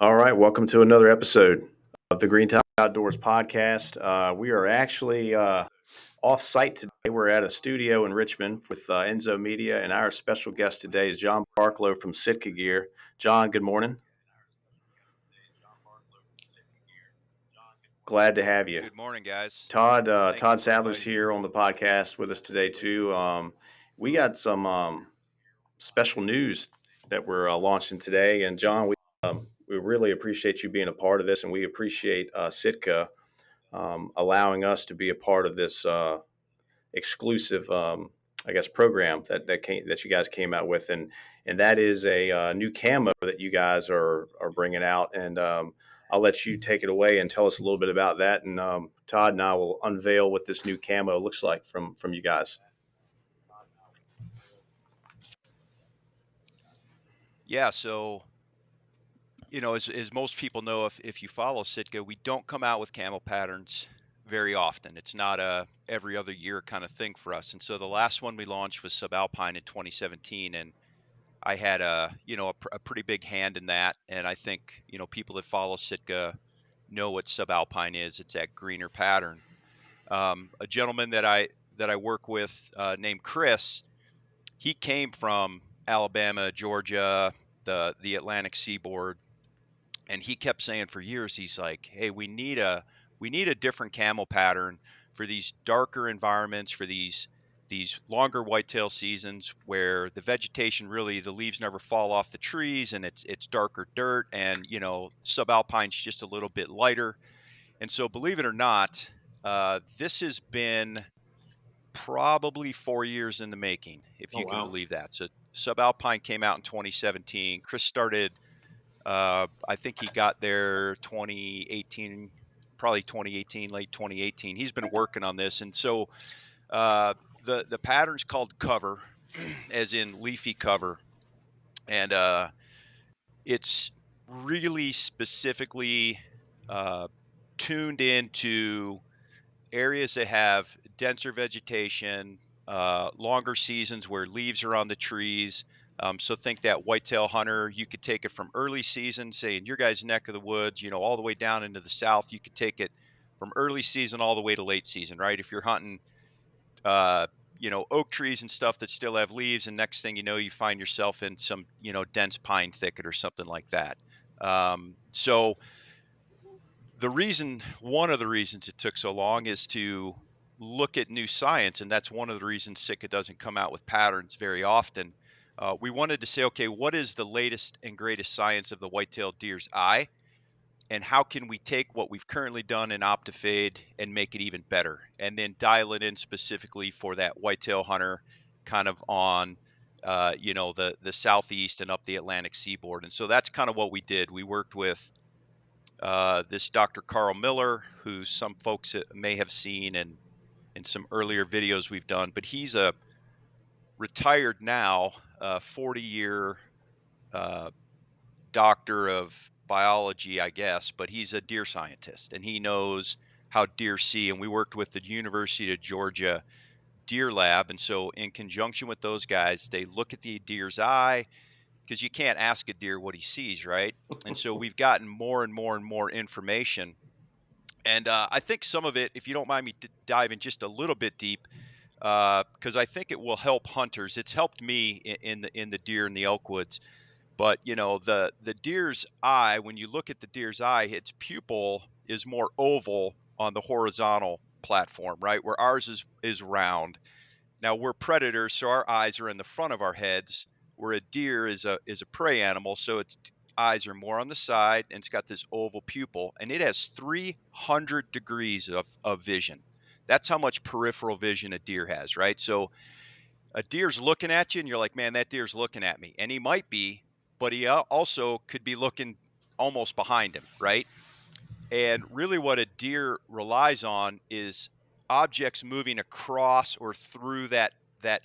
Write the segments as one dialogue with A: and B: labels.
A: All right, welcome to another episode of the Green Top Outdoors podcast. We are actually off site today. We're at a studio in Richmond with Enzo Media, and our special guest today is John Barklow from Sitka Gear. John, good morning. Glad to have you.
B: Good morning, guys. Thank you
A: Todd
B: for
A: Sadler's
B: inviting me.
A: here on the podcast with us today too. We got some special news that we're launching today, and John, we really appreciate you being a part of this, and we appreciate Sitka allowing us to be a part of this exclusive, I guess, program that you guys came out with, and that is a new camo that you guys are bringing out, and I'll let you take it away and tell us a little bit about that, and Todd and I will unveil what this new camo looks like from you guys.
B: Yeah, so as most people know, if you follow Sitka, we don't come out with camel patterns very often. It's not a every other year kind of thing for us. And so the last one we launched was Subalpine in 2017, and I had a pretty big hand in that. And I think people that follow Sitka know what Subalpine is. It's that greener pattern. A gentleman that I work with named Chris. He came from Alabama, Georgia, the Atlantic seaboard, and he kept saying for years, he's like, "Hey, we need a different camel pattern for these darker environments, for these longer whitetail seasons where the vegetation really the leaves never fall off the trees and it's darker dirt and subalpine's just a little bit lighter." And so believe it or not, this has been probably 4 years in the making, if
A: Oh
B: you can
A: wow!
B: believe that. So Subalpine came out in 2017. Chris started, I think he got there 2018, probably 2018, late 2018. He's been working on this, and so uh, the pattern's called cover, as in leafy cover, and it's really specifically uh, tuned into areas that have denser vegetation, longer seasons where leaves are on the trees. So think that whitetail hunter, you could take it from early season, say in your guys' neck of the woods, all the way down into the south. You could take it from early season all the way to late season, right? If you're hunting, uh, oak trees and stuff that still have leaves, and next thing you know, you find yourself in some, dense pine thicket or something like that. So one of the reasons it took so long is to look at new science, and that's one of the reasons Sitka doesn't come out with patterns very often. We wanted to say, okay, what is the latest and greatest science of the white-tailed deer's eye, and how can we take what we've currently done in Optifade and make it even better, and then dial it in specifically for that whitetail hunter, kind of on, the southeast and up the Atlantic seaboard. And so that's kind of what we did. We worked with this Dr. Carl Miller, who some folks may have seen in some earlier videos we've done, but he's a retired now, 40-year uh, doctor of biology, I guess, but he's a deer scientist and he knows how deer see. And we worked with the University of Georgia Deer Lab. And so, in conjunction with those guys, they look at the deer's eye because you can't ask a deer what he sees, right? And so, we've gotten more and more and more information. And I think some of it, if you don't mind me diving just a little bit deep, because I think it will help hunters. It's helped me in the deer and the elk woods. But the deer's eye, when you look at the deer's eye, its pupil is more oval on the horizontal platform, right? Where ours is round. Now we're predators, so our eyes are in the front of our heads. Where a deer is a prey animal, so its eyes are more on the side, and it's got this oval pupil, and it has 300 degrees of vision. That's how much peripheral vision a deer has, right? So a deer's looking at you, and you're like, man, that deer's looking at me, and he might be, but he also could be looking almost behind him, right? And really, what a deer relies on is objects moving across or through that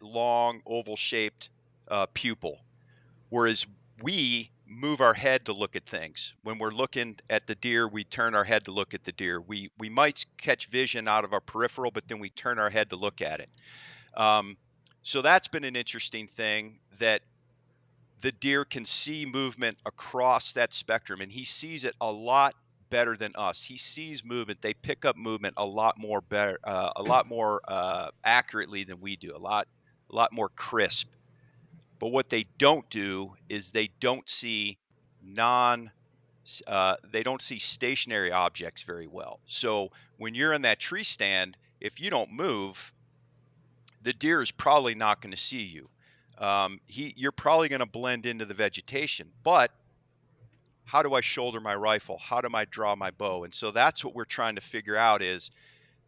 B: long oval shaped pupil. Whereas we move our head to look at things. When we're looking at the deer, we turn our head to look at the deer. We might catch vision out of our peripheral, but then we turn our head to look at it. Um, so that's been an interesting thing that the deer can see movement across that spectrum, and he sees it a lot better than us. He sees movement. They pick up movement a lot more better, a lot more accurately than we do. A lot more crisp. But what they don't do is they don't see non they don't see stationary objects very well. So when you're in that tree stand, if you don't move, the deer is probably not going to see you. You're probably going to blend into the vegetation. But how do I shoulder my rifle? How do I draw my bow? And so that's what we're trying to figure out, is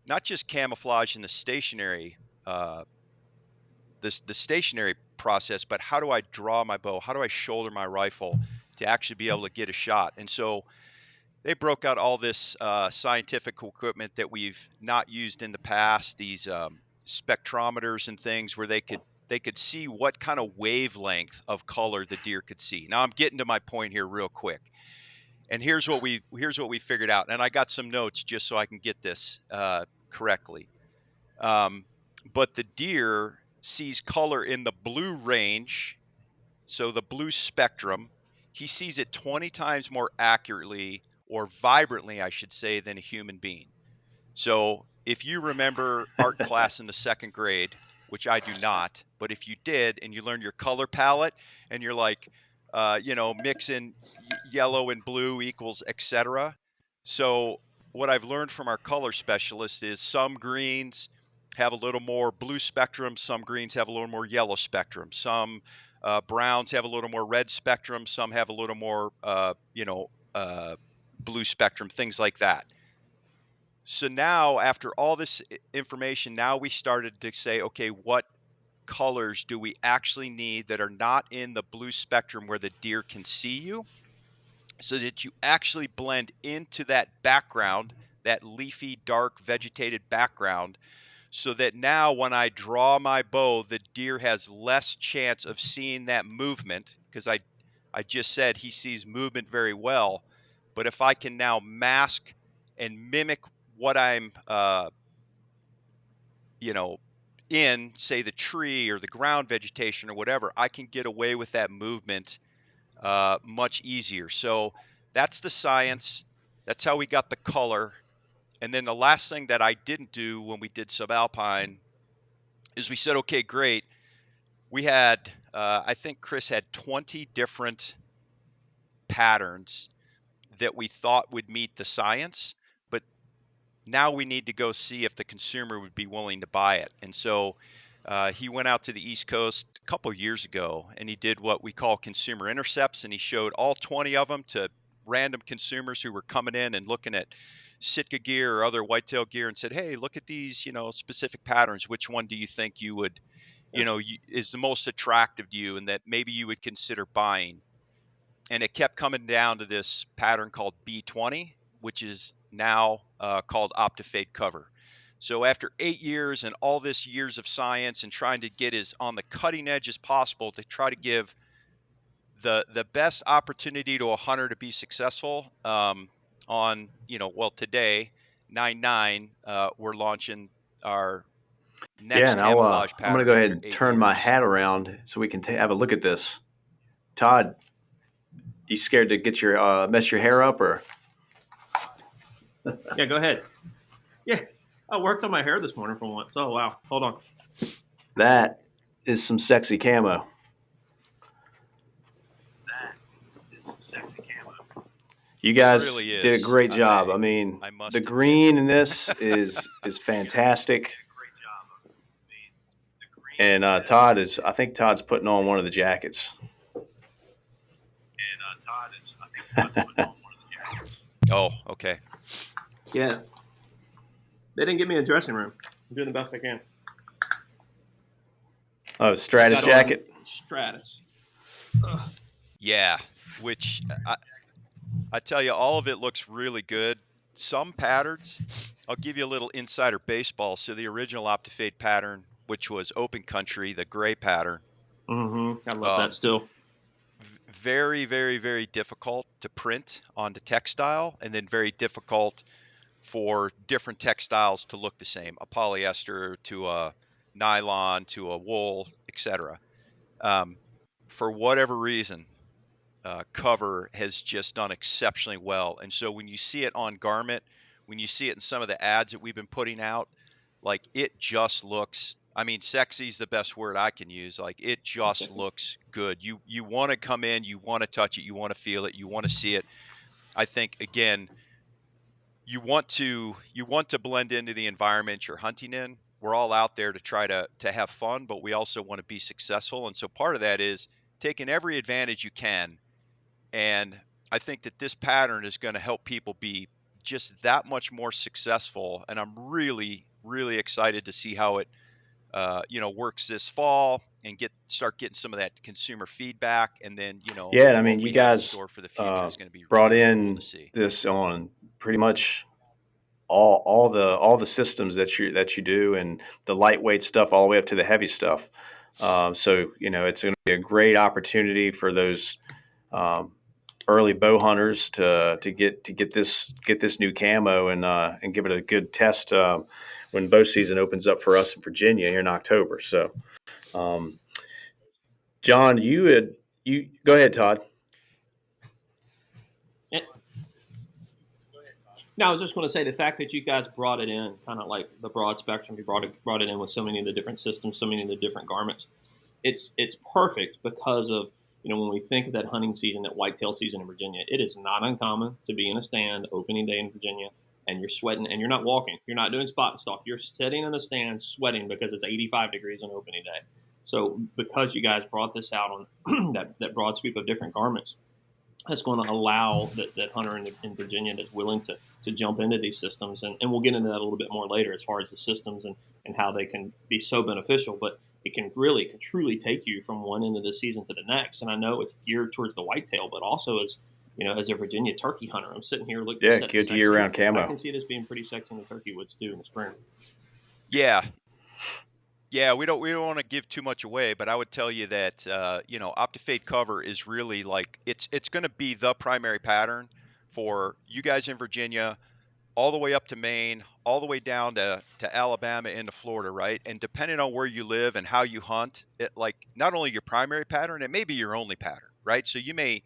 B: not just camouflage in the stationary uh, the stationary process, but how do I draw my bow? How do I shoulder my rifle to actually be able to get a shot? And so they broke out all this scientific equipment that we've not used in the past, these spectrometers and things where they could see what kind of wavelength of color the deer could see. Now I'm getting to my point here real quick. And here's what we figured out. And I got some notes just so I can get this correctly. Um, but the deer sees color in the blue range, so the blue spectrum. He sees it 20 times more accurately, or vibrantly, I should say, than a human being. So if you remember art class in the second grade, which I do not, but if you did and you learned your color palette and you're like, mixing yellow and blue equals etc. So what I've learned from our color specialist is some greens have a little more blue spectrum, some greens have a little more yellow spectrum, some browns have a little more red spectrum, some have a little more, blue spectrum, things like that. So now, after all this information, now we started to say, okay, what colors do we actually need that are not in the blue spectrum where the deer can see you, so that you actually blend into that background, that leafy, dark, vegetated background, so that now when I draw my bow, the deer has less chance of seeing that movement, because I just said he sees movement very well. But if I can now mask and mimic what I'm, you know, in, say, the tree or the ground vegetation or whatever, I can get away with that movement much easier. So that's the science. That's how we got the color. And then the last thing that I didn't do when we did subalpine is we said, okay, great. We had, I think Chris had 20 different patterns that we thought would meet the science, but now we need to go see if the consumer would be willing to buy it. And so he went out to the East Coast a couple years ago and he did what we call consumer intercepts, and he showed all 20 of them to random consumers who were coming in and looking at Sitka gear or other whitetail gear and said, hey, look at these, specific patterns. Which one do you think you would, is the most attractive to you and that maybe you would consider buying? And it kept coming down to this pattern called B20, which is now called Optifade cover. So after 8 years and all this years of science and trying to get as on the cutting edge as possible to try to give the best opportunity to a hunter to be successful, today, 9/9, we're launching our
A: Yeah,
B: next
A: and
B: camouflage
A: I'm gonna
B: pattern
A: go ahead
B: after
A: and
B: eight
A: turn my
B: years.
A: hat around so we can have a look at this. Todd, you scared to get your mess your hair up, or
C: Yeah, go ahead. Yeah, I worked on my hair this morning for once. Oh wow, hold on.
A: that is some sexy camo. You
B: It
A: guys
B: really
A: did a
B: is.
A: great job. I mean,
B: I
A: the
B: must admit.
A: green in this is fantastic. And I think Todd's putting on one of the jackets.
B: Oh, okay.
C: Yeah, they didn't get me a dressing room. I'm doing the best I can.
A: Oh,
C: I
A: Stratus
C: got on
A: jacket.
C: Stratus.
B: Yeah, which I tell you, all of it looks really good. Some patterns, I'll give you a little insider baseball. So the original Optifade pattern, which was open country, the gray pattern,
C: Mm-hmm. I love that
B: um,
C: still.
B: very, very, very difficult to print onto textile, and then very difficult for different textiles to look the same, a polyester to a nylon to a wool, etc. for whatever reason, cover has just done exceptionally well. And so when you see it on garment, when you see it in some of the ads that we've been putting out, like it just looks, I mean, sexy is the best word I can use. Like it just looks good. You want to come in, you want to touch it, you want to feel it, you want to see it. I think again, you want to blend into the environment you're hunting in. We're all out there to try to have fun, but we also want to be successful. And so part of that is taking every advantage you can. And I think that this pattern is going to help people be just that much more successful. And I'm really, really excited to see how it, works this fall and start getting some of that consumer feedback. And then,
A: Yeah, I
B: what
A: mean, you
B: we have in
A: guys
B: store for the future is going to be
A: brought
B: really cool to
A: in
B: see.
A: this on pretty much all the systems that you do, and the lightweight stuff all the way up to the heavy stuff. So it's going to be a great opportunity for those um, early bow hunters to get this new camo and give it a good test when bow season opens up for us in Virginia here in October. So, um, John, you go ahead, Todd.
C: No, I was just going to say the fact that you guys brought it in, kind of like the broad spectrum. You brought it in with so many of the different systems, so many of the different garments. It's perfect because of when we think of that hunting season, that whitetail season in Virginia, it is not uncommon to be in a stand opening day in Virginia, and you're sweating, and you're not walking, you're not doing spot and stalk, you're sitting in a stand sweating because it's 85 degrees on opening day. So because you guys brought this out on that broad sweep of different garments, that's going to allow that hunter in Virginia that's willing to jump into these systems. And we'll get into that a little bit more later as far as the systems and how they can be so beneficial. But it can truly take you from one end of the season to the next. And I know it's geared towards the whitetail, but also as a Virginia turkey hunter, I'm sitting here looking
A: Yeah,
C: at it
A: good
C: sexy.
A: year-round
C: I
A: camo.
C: can see this being pretty sexy in the turkey woods too in the spring.
B: Yeah. Yeah, we don't want to give too much away, but I would tell you that Optifade cover is really like it's going to be the primary pattern for you guys in Virginia, all the way up to Maine, all the way down to Alabama into Florida, right? And depending on where you live and how you hunt, it like not only your primary pattern, it may be your only pattern, right? So you may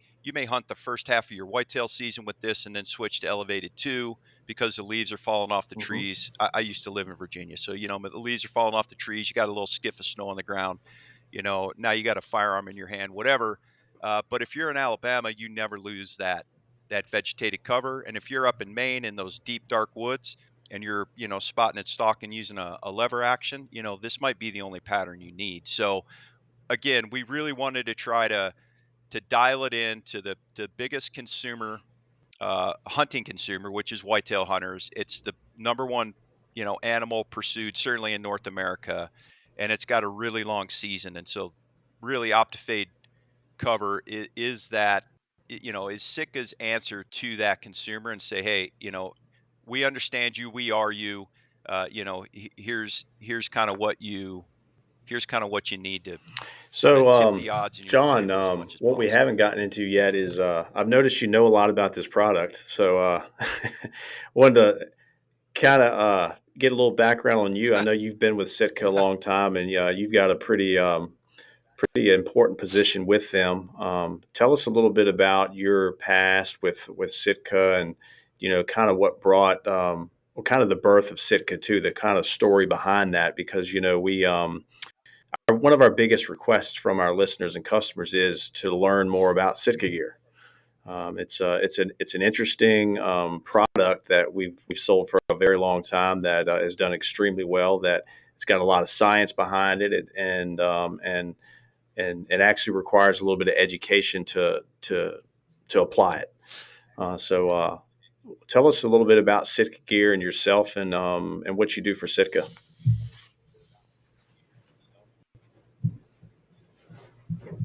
B: hunt the first half of your whitetail season with this and then switch to elevated 2 because the leaves are falling off the
C: Mm-hmm.
B: trees. I used to live in Virginia, so the leaves are falling off the trees. You got a little skiff of snow on the ground. Now you got a firearm in your hand, whatever. But if you're in Alabama, you never lose that vegetated cover. And if you're up in Maine in those deep dark woods and you're spotting and stalking using a lever action, this might be the only pattern you need. So again, we really wanted to try to dial it in to the biggest consumer, hunting consumer, which is whitetail hunters. It's the number one animal pursued certainly in North America, and it's got a really long season. And so really Optifade cover is that is Sitka's answer to that consumer and say, hey, we understand you, we are you, here's kind of what you need to kind of
A: So,
B: tip the odds in your
A: John,
B: favor as much as
A: what we
B: possible.
A: haven't gotten into yet is I've noticed you know a lot about this product. So, wanted to kind of get a little background on you. I know you've been with Sitka a long time, and you've got a pretty important position with them. Tell us a little bit about your past with Sitka, and kind of what brought, kind of the birth of Sitka too, the kind of story behind that, because we one of our biggest requests from our listeners and customers is to learn more about Sitka gear. It's an interesting product that we've sold for a very long time that has done extremely well. That it's got a lot of science behind it, and it actually requires a little bit of education to apply it. So tell us a little bit about Sitka gear and yourself, and what you do for Sitka.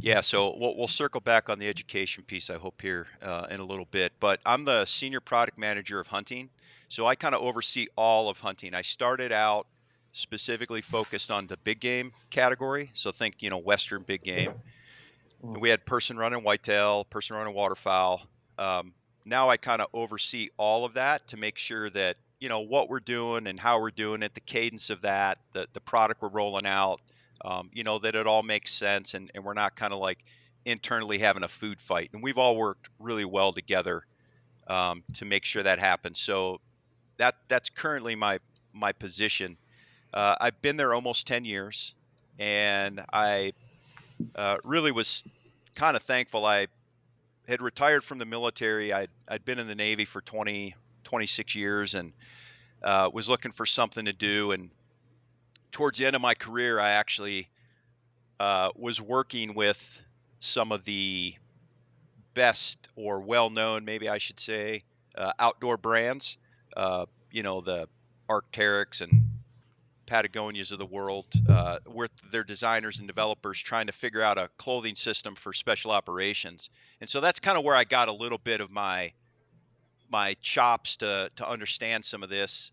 B: Yeah, so we'll circle back on the education piece, I hope, here in a little bit. But I'm the senior product manager of hunting, so I kind of oversee all of hunting. I started out specifically focused on the big game category, so think Western big game. And
C: Mm.
B: we had person running whitetail, person running waterfowl. Um, Now I kind of oversee all of that to make sure that what we're doing and how we're doing it, the cadence of that, the product we're rolling out, that it all makes sense, and we're not kind of like internally having a food fight. And we've all worked really well together to make sure that happens. So that's currently my position. I've been there almost 10 years, and I really was kind of thankful. I had retired from the military. I'd been in the Navy for 26 years, and was looking for something to do. And towards the end of my career, I actually was working with some of the best, or well-known, maybe I should say, outdoor brands. The Arc'teryx and Patagonias of the world, with their designers and developers trying to figure out a clothing system for special operations. And so that's kind of where I got a little bit of my chops to understand some of this.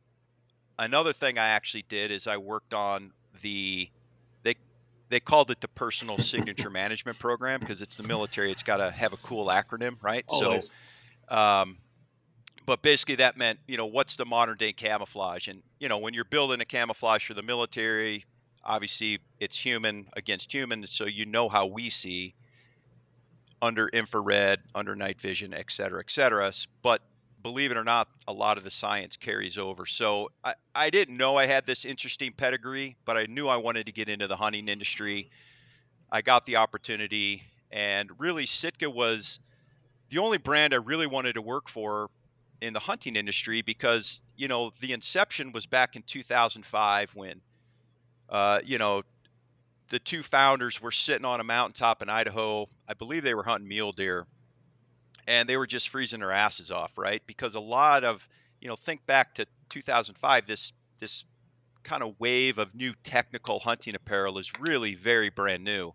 B: Another thing I actually did is I worked on they they called it the personal signature management program, because it's the military. It's got to have a cool acronym, right? So,
C: Always.
B: um, but basically that meant, what's the modern day camouflage? And, when you're building a camouflage for the military, obviously it's human against human. So how we see under infrared, under night vision, et cetera, et cetera. But believe it or not, a lot of the science carries over. So I didn't know I had this interesting pedigree, but I knew I wanted to get into the hunting industry. I got the opportunity, and really Sitka was the only brand I really wanted to work for in the hunting industry, because, the inception was back in 2005 when, the two founders were sitting on a mountaintop in Idaho. I believe they were hunting mule deer, and they were just freezing their asses off, right? Because a lot of, think back to 2005, this kind of wave of new technical hunting apparel is really very brand new.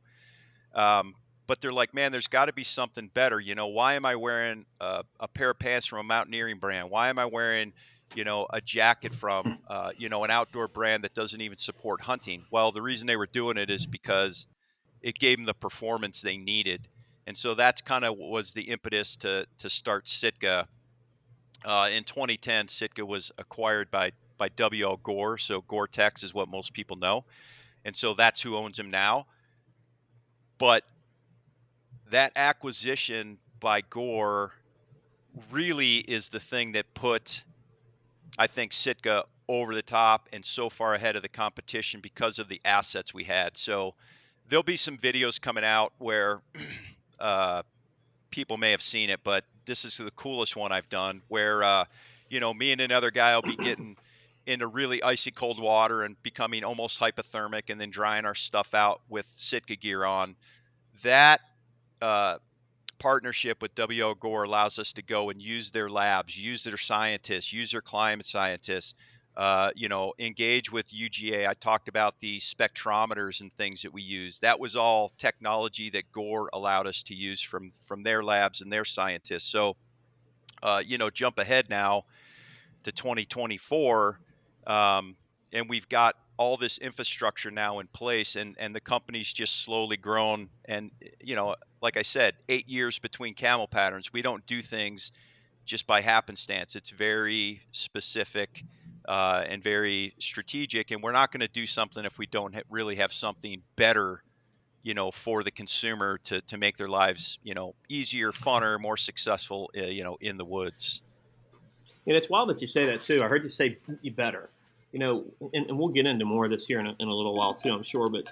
B: Um, but they're like, man, there's got to be something better. Why am I wearing a pair of pants from a mountaineering brand? Why am I wearing, a jacket from, an outdoor brand that doesn't even support hunting? Well, the reason they were doing it is because it gave them the performance they needed. And so that's kind of what was the impetus to start Sitka. In 2010, Sitka was acquired by W.L. Gore. So Gore-Tex is what most people know. And so that's who owns them now. But that acquisition by Gore really is the thing that put, I think, Sitka over the top and so far ahead of the competition because of the assets we had. So there'll be some videos coming out where people may have seen it, but this is the coolest one I've done, where me and another guy will be getting into really icy cold water and becoming almost hypothermic, and then drying our stuff out with Sitka gear on. That partnership with W.L. Gore allows us to go and use their labs, use their scientists, use their climate scientists, engage with UGA. I talked about the spectrometers and things that we use. That was all technology that Gore allowed us to use from their labs and their scientists. So, jump ahead now to 2024, and we've got all this infrastructure now in place, and the company's just slowly grown. And like I said, 8 years between camel patterns. We don't do things just by happenstance. It's very specific and very strategic, and we're not going to do something if we don't really have something better, for the consumer to make their lives, easier, funner, more successful, in the woods.
C: And it's wild that you say that too. I heard you say you better, and we'll get into more of this here in a little while too, I'm sure. But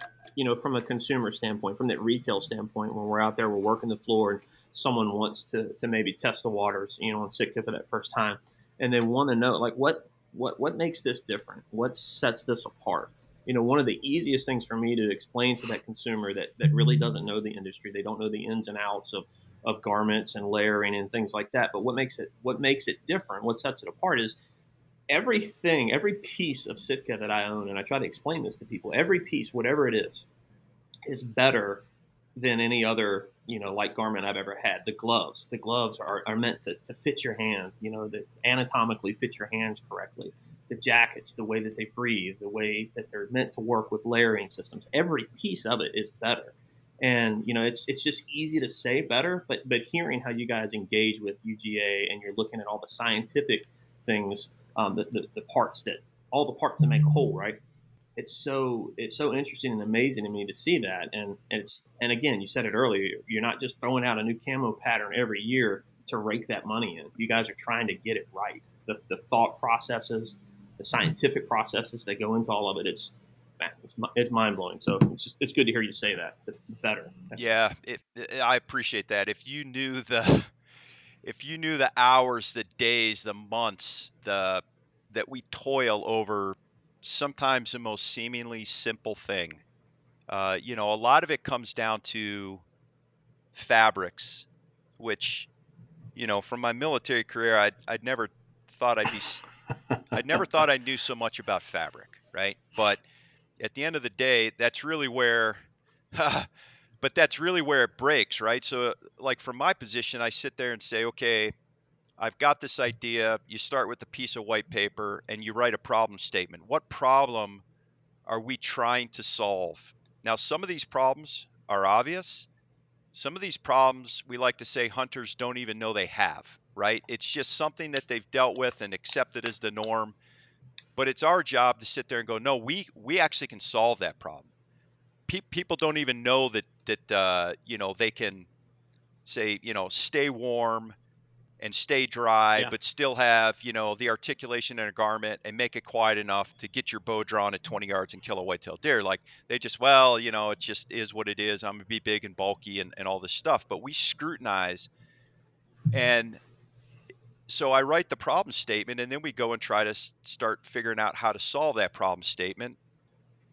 C: from a consumer standpoint, from that retail standpoint, when we're out there, we're working the floor, and someone wants to maybe test the waters, on Sitka for that first time, and they want to know like what makes this different, what sets this apart. One of the easiest things for me to explain to that consumer that really doesn't know the industry, they don't know the ins and outs of garments and layering and things like that. But what makes it different, what sets it apart, is everything, every piece of Sitka that I own, and I try to explain this to people, every piece, whatever it is better than any other, light garment I've ever had. The gloves are meant to fit your hand, that anatomically fit your hands correctly. The jackets, the way that they breathe, the way that they're meant to work with layering systems, every piece of it is better. And it's just easy to say better, but hearing how you guys engage with UGA, and you're looking at all the scientific things, the parts that all the parts that make a whole, right? it's so interesting and amazing to me to see that. And again, you said it earlier, you're not just throwing out a new camo pattern every year to rake that money in. You guys are trying to get it right. The thought processes, the scientific processes that go into all of it, it's mind blowing. So it's good to hear you say that. The better.
B: Yeah, I appreciate that. If you knew the hours, the days, the months, that we toil over sometimes the most seemingly simple thing. A lot of it comes down to fabrics, which, from my military career, I'd never thought I'd never thought I knew so much about fabric, right? But at the end of the day, that's really where, but that's really where it breaks, right? So, like from my position, I sit there and say, okay, I've got this idea. You start with a piece of white paper and you write a problem statement. What problem are we trying to solve? Now, some of these problems are obvious. Some of these problems, we like to say hunters don't even know they have, right? It's just something that they've dealt with and accepted as the norm. But it's our job to sit there and go, no, we actually can solve that problem. People don't even know that they can say, stay warm and stay dry,
C: Yeah.
B: but still have, the articulation in a garment and make it quiet enough to get your bow drawn at 20 yards and kill a white-tailed deer. Like they just, well, it just is what it is. I'm gonna be big and bulky and all this stuff. But we scrutinize. And so I write the problem statement and then we go and try to start figuring out how to solve that problem statement.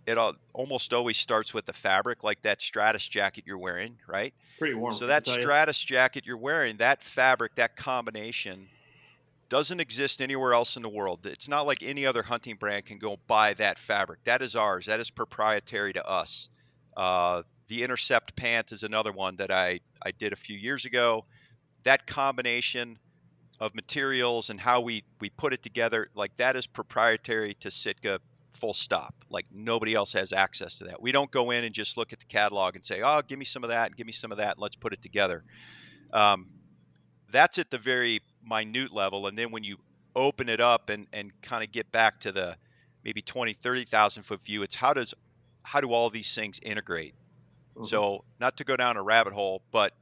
B: It almost always starts with the fabric, like that Stratus jacket you're wearing, right?
C: Pretty warm,
B: So
C: I can
B: that
C: tell you.
B: Stratus jacket you're wearing, that fabric, that combination doesn't exist anywhere else in the world. It's not like any other hunting brand can go buy that fabric. That is ours. That is proprietary to us. The Intercept pant is another one that I did a few years ago. That combination of materials and how we put it together, like that is proprietary to Sitka, full stop. Like nobody else has access to that. We don't go in and just look at the catalog and say, oh, give me some of that and give me some of that and let's put it together. Um, that's at the very minute level. And then when you open it up and kind of get back to the maybe 20, 30,000 foot view, it's how do all these things integrate?
C: Mm-hmm.
B: So not to go down a rabbit hole, but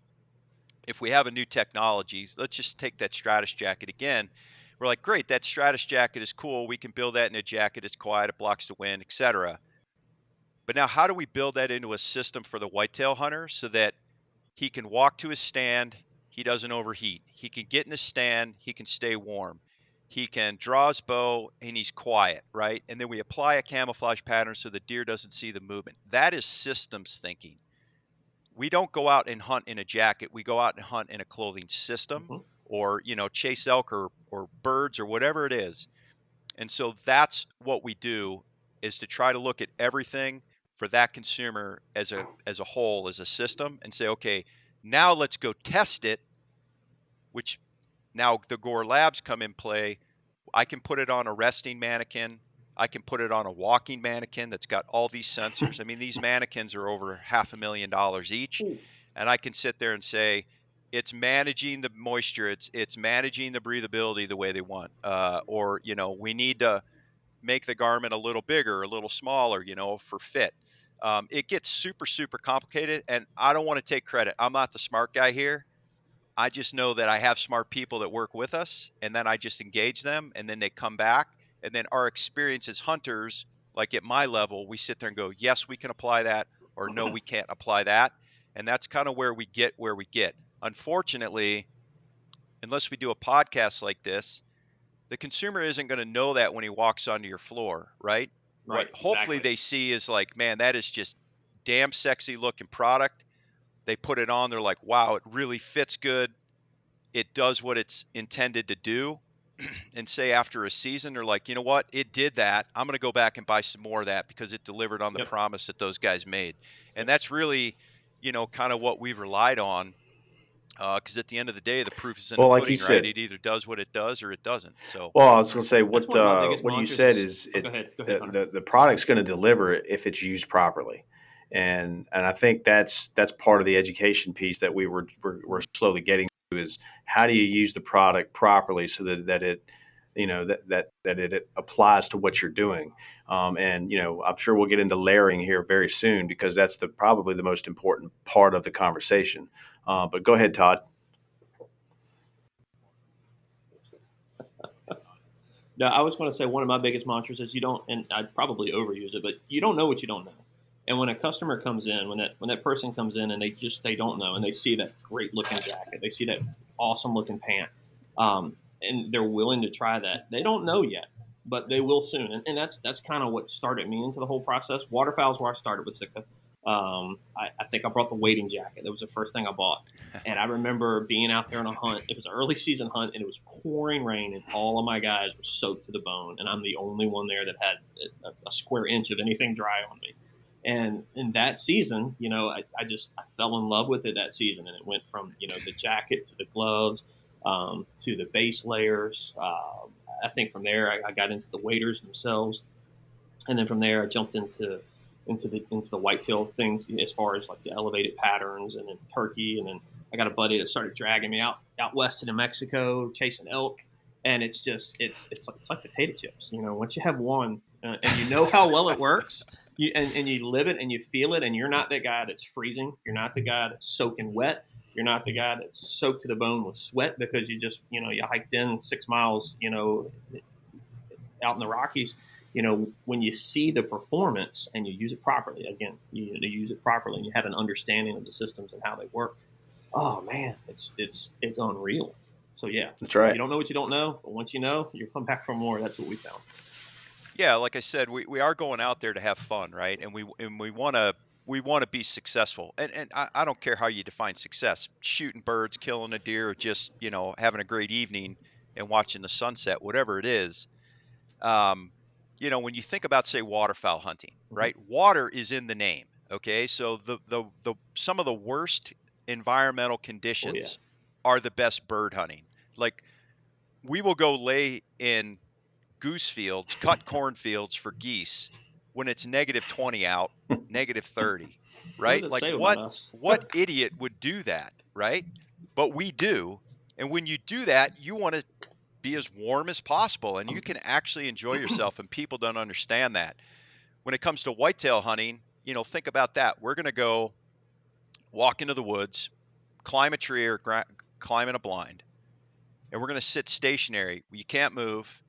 B: if we have a new technology, let's just take that Stratus jacket again. We're like, great, that Stratus jacket is cool. We can build that in a jacket. It's quiet, it blocks the wind, etc. But now how do we build that into a system for the whitetail hunter so that he can walk to his stand, he doesn't overheat. He can get in his stand, he can stay warm. He can draw his bow and he's quiet, right? And then we apply a camouflage pattern so the deer doesn't see the movement. That is systems thinking. We don't go out and hunt in a jacket. We go out and hunt in a clothing system
C: Mm-hmm.
B: or, chase elk or birds or whatever it is. And so that's what we do, is to try to look at everything for that consumer as a whole, as a system, and say, okay, now let's go test it, which now the Gore Labs come in play. I can put it on a resting mannequin. I can put it on a walking mannequin that's got all these sensors. I mean, these mannequins are over $500,000 each.
C: Ooh.
B: And I can sit there and say, it's managing the moisture. It's managing the breathability the way they want. Or, we need to make the garment a little bigger, a little smaller, for fit. It gets super, super complicated. And I don't want to take credit. I'm not the smart guy here. I just know that I have smart people that work with us, and then I just engage them, and then they come back. And then our experience as hunters, like at my level, we sit there and go, yes, we can apply that, or no, we can't apply that. And that's kind of where we get. Unfortunately, unless we do a podcast like this, the consumer isn't going to know that when he walks onto your floor, right? What
C: Right.
B: hopefully
C: Exactly.
B: they see is like, man, that is just damn sexy looking product. They put it on, they're like, wow, it really fits good. It does what it's intended to do. And say after a season, they're like, you know what, it did that. I'm going to go back and buy some more of that because it delivered on the
C: Yep.
B: promise that those guys made. And
C: Yep.
B: that's really, kind of what we've relied on. Because at the end of the day, the proof is in the
A: Well, like you
B: pudding, right?
A: said,
B: It either does what it does or it doesn't. So,
A: well, I was going to say
C: That's one of my biggest
A: what you
C: mantras.
A: said
C: Is
A: is
C: oh, go ahead. Go ahead, Hunter.
A: the product's going to deliver if it's used properly, and I think that's part of the education piece that we're
C: Mm-hmm.
A: slowly getting to, is how do you use the product properly so that it that it applies to what you're doing. And I'm sure we'll get into layering here very soon because that's probably the most important part of the conversation. But go ahead, Todd.
C: No, I was going to say one of my biggest mantras is you don't, and I'd probably overuse it, but you don't know what you don't know. And when a customer comes in, when that person comes in and they don't know, and they see that great looking jacket, they see that awesome looking pant, and they're willing to try that. They don't know yet, but they will soon. And that's kind of what started me into the whole process. Waterfowl is where I started with Sitka. I think I brought the wading jacket. That was the first thing I bought. And I remember being out there on a hunt. It was an early season hunt, and it was pouring rain, and all of my guys were soaked to the bone. And I'm the only one there that had a square inch of anything dry on me. And in that season, I fell in love with it that season. And it went from, the jacket to the gloves, to the base layers. I think from there, I got into the waders themselves. And then from there, I jumped into the whitetail things as far as like the elevated patterns and then turkey. And then I got a buddy that started dragging me out west into Mexico, chasing elk. And it's like potato chips. Once you have one and you know how well it works, and you live it and you feel it, and you're not the guy that's freezing. You're not the guy that's soaking wet. You're not the guy that's soaked to the bone with sweat because you just, you hiked in 6 miles, out in the Rockies. When you see the performance and you use it properly, again, you use it properly and you have an understanding of the systems and how they work. Oh man, it's unreal. So yeah,
A: that's right.
C: You don't know what you don't know, but once you know, you'll come back for more. That's what we found.
B: Yeah, like I said, we are going out there to have fun, right? And we want to be successful. And I don't care how you define success, shooting birds, killing a deer, or just, having a great evening and watching the sunset, whatever it is. When you think about, say, waterfowl hunting, right? Water is in the name. Okay. So the some of the worst environmental conditions are the best bird hunting. Like, we will go lay in goose fields, cut cornfields for geese when it's -20 out, -30, right?
C: What does it
B: Like,
C: say about us?
B: what idiot would do that, right? But we do. And when you do that, you want to be as warm as possible, and you can actually enjoy yourself, and people don't understand that. When it comes to whitetail hunting, think about that. We're going to go walk into the woods, climb a tree or climb in a blind, and we're going to sit stationary. You can't move.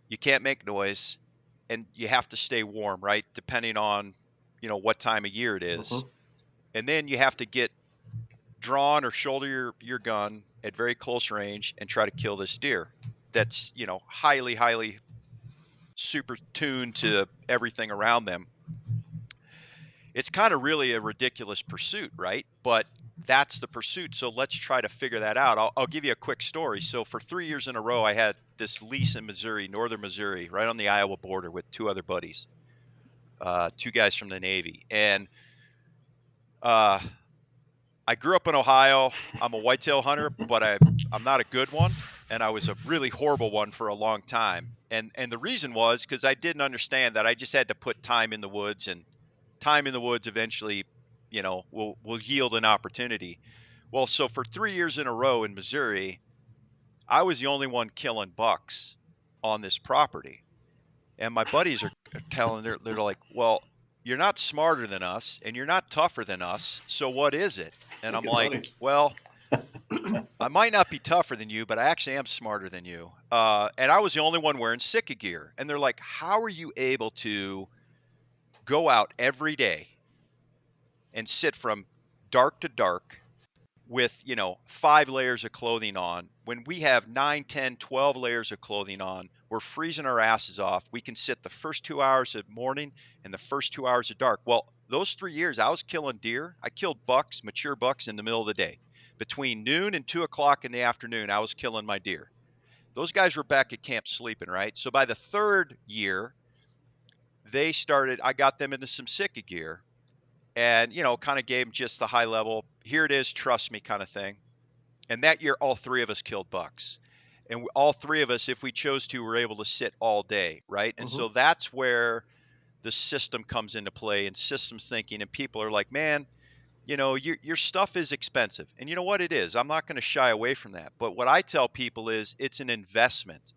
B: You can't make noise, and you have to stay warm, right? Depending on, what time of year it is. And then you have to get drawn or shoulder your gun at very close range and try to kill this deer. That's, highly, highly super tuned to everything around them. It's kind of really a ridiculous pursuit, right? But that's the pursuit. So let's try to figure that out. I'll give you a quick story. So for 3 years in a row, I had this lease in Missouri, northern Missouri, right on the Iowa border with 2 other buddies, 2 guys from the Navy. And I grew up in Ohio. I'm a whitetail hunter, but I'm not a good one. And I was a really horrible one for a long time. And the reason was because I didn't understand that I just had to put time in the woods, and time in the woods eventually, will yield an opportunity. Well, so for 3 years in a row in Missouri, I was the only one killing bucks on this property. And my buddies are telling, they're like, well, you're not smarter than us and you're not tougher than us. So what is it? And I'm like, well, I might not be tougher than you, but I actually am smarter than you. And I was the only one wearing Sitka gear. And they're like, how are you able to go out every day and sit from dark to dark with, 5 layers of clothing on when we have 9, 10, 12 layers of clothing on? We're freezing our asses off. We can sit the first 2 hours of morning and the first 2 hours of dark. Well, those 3 years I was killing deer. I killed bucks, mature bucks, in the middle of the day. Between noon and 2 o'clock in the afternoon, I was killing my deer. Those guys were back at camp sleeping, right? So by the 3rd year, I got them into some Sitka gear, and, kind of gave them just the high level, here it is, trust me kind of thing. And that year, all 3 of us killed bucks. And all 3 of us, if we chose to, were able to sit all day, right? And so that's where the system comes into play, and systems thinking, and people are like, man, your stuff is expensive. And you know what it is? I'm not going to shy away from that. But what I tell people is it's an investment.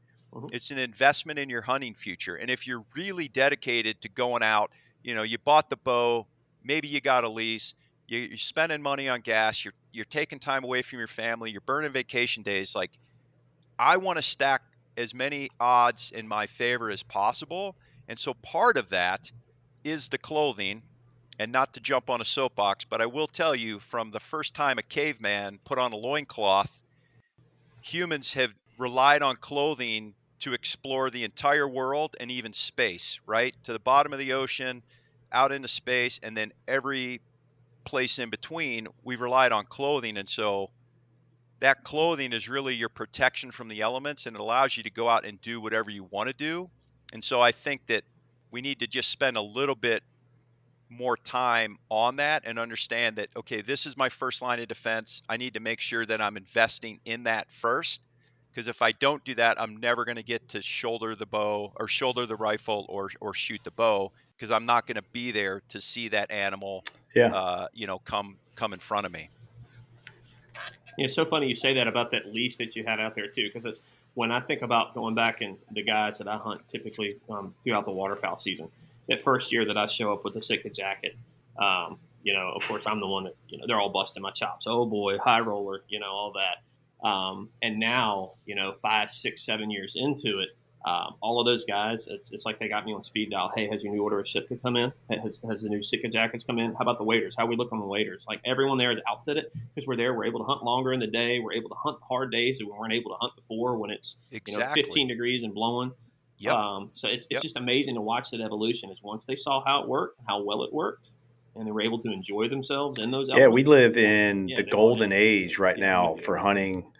B: It's an investment in your hunting future. And if you're really dedicated to going out, you bought the bow, maybe you got a lease, you're spending money on gas, you're taking time away from your family, you're burning vacation days. Like, I want to stack as many odds in my favor as possible. And so part of that is the clothing. And not to jump on a soapbox, but I will tell you, from the first time a caveman put on a loincloth, humans have relied on clothing to explore the entire world and even space, right? To the bottom of the ocean, out into space, and then every place in between, we've relied on clothing. And so that clothing is really your protection from the elements, and it allows you to go out and do whatever you want to do. And so I think that we need to just spend a little bit more time on that and understand that, okay, this is my first line of defense. I need to make sure that I'm investing in that first, because if I don't do that, I'm never going to get to shoulder the bow or shoulder the rifle or shoot the bow, because I'm not going to be there to see that animal,
A: Yeah.
B: come in front of me.
C: Yeah, it's so funny you say that about that lease that you had out there too, because it's when I think about going back and the guys that I hunt typically throughout the waterfowl season. That first year that I show up with a Sitka jacket, of course I'm the one that they're all busting my chops. Oh boy, high roller, all that. And now 5, 6, 7 years into it, all of those guys, it's like they got me on speed dial. Hey, has your new order of Sitka come in? Has the new Sitka jackets come in? How about the waders? How we look on the waders? Like everyone there is outfitted because we're there. We're able to hunt longer in the day. We're able to hunt hard days that we weren't able to hunt before when it's
B: Exactly.
C: 15 degrees and blowing.
B: Yep.
C: So it's just amazing to watch that evolution. Is once they saw how it worked, how well it worked, and they were able to enjoy themselves in those elements.
A: Yeah, we live in the
C: they
A: golden
C: wanted-
A: age right
C: yeah,
A: now
C: moved
A: for
C: there.
A: hunting,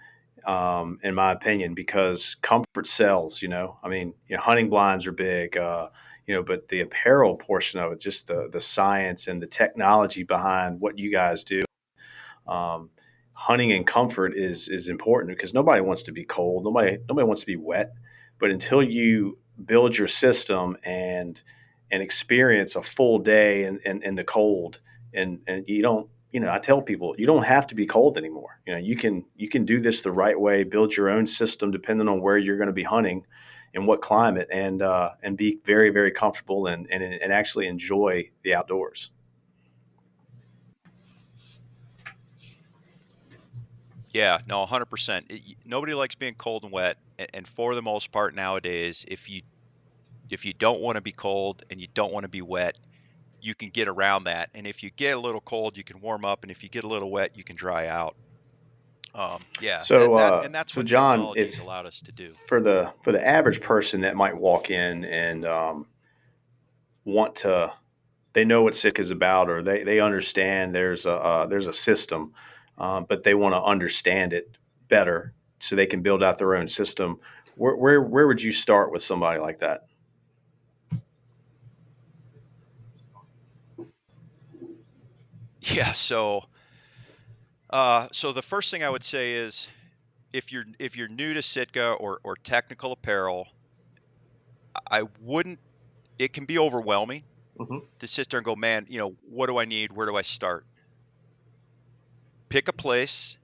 A: in my opinion, because comfort sells. I mean, hunting blinds are big, but the apparel portion of it, just the science and the technology behind what you guys do, um, hunting and comfort is important because nobody wants to be cold. Nobody wants to be wet. But until you build your system and experience a full day in the cold, and you don't, I tell people you don't have to be cold anymore. You can do this the right way, build your own system depending on where you're going to be hunting and what climate, and be very, very comfortable and actually enjoy the outdoors.
B: Yeah, no, 100%. Nobody likes being cold and wet, and for the most part nowadays, if you don't want to be cold and you don't want to be wet, you can get around that. And if you get a little cold, you can warm up, and if you get a little wet, you can dry out. Yeah,
A: So,
B: that's
A: so
B: what
A: John,
B: technology's
A: if
B: allowed us to do.
A: for the average person that might walk in and want to, they know what Sick is about, or they understand there's a system, but they want to understand it better so they can build out their own system. Where would you start with somebody like that?
B: Yeah, so the first thing I would say is, if you're new to Sitka or technical apparel, I wouldn't. It can be overwhelming
C: Mm-hmm.
B: to sit there and go, man, what do I need? Where do I start? Pick a place.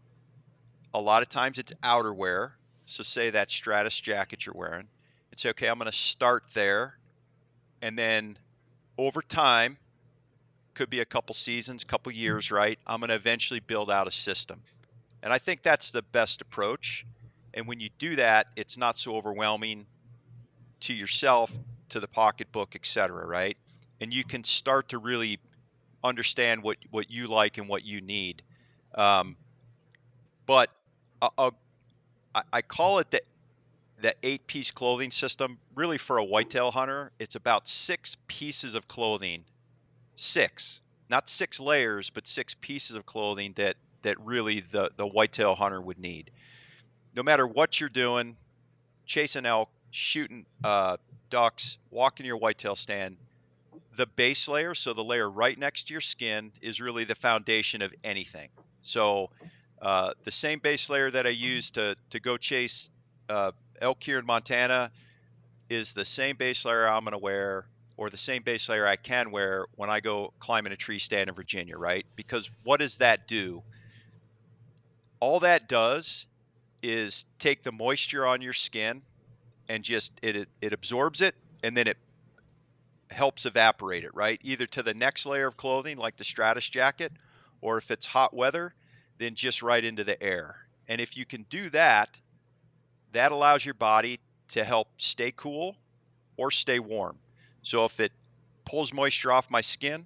B: A lot of times it's outerwear. So say that Stratus jacket you're wearing, and say, okay, I'm going to start there, and then over time, could be a couple seasons, couple years, right? I'm going to eventually build out a system. And I think that's the best approach. And when you do that, it's not so overwhelming to yourself, to the pocketbook, etc., right? And you can start to really understand what you like and what you need. Um, but I, I call it the 8-piece clothing system. Really, for a whitetail hunter, it's about 6 pieces of clothing, 6, not 6 layers, but 6 pieces of clothing that really the whitetail hunter would need. No matter what you're doing, chasing elk, shooting ducks, walking your whitetail stand, the base layer, so the layer right next to your skin, is really the foundation of anything. So the same base layer that I use to go chase elk here in Montana is the same base layer I'm going to wear, or the same base layer I can wear when I go climbing a tree stand in Virginia, right? Because what does that do? All that does is take the moisture on your skin and just it absorbs it, and then it helps evaporate it, right? Either to the next layer of clothing, like the Stratus jacket, or if it's hot weather, then just right into the air. And if you can do that, that allows your body to help stay cool or stay warm. So if it pulls moisture off my skin,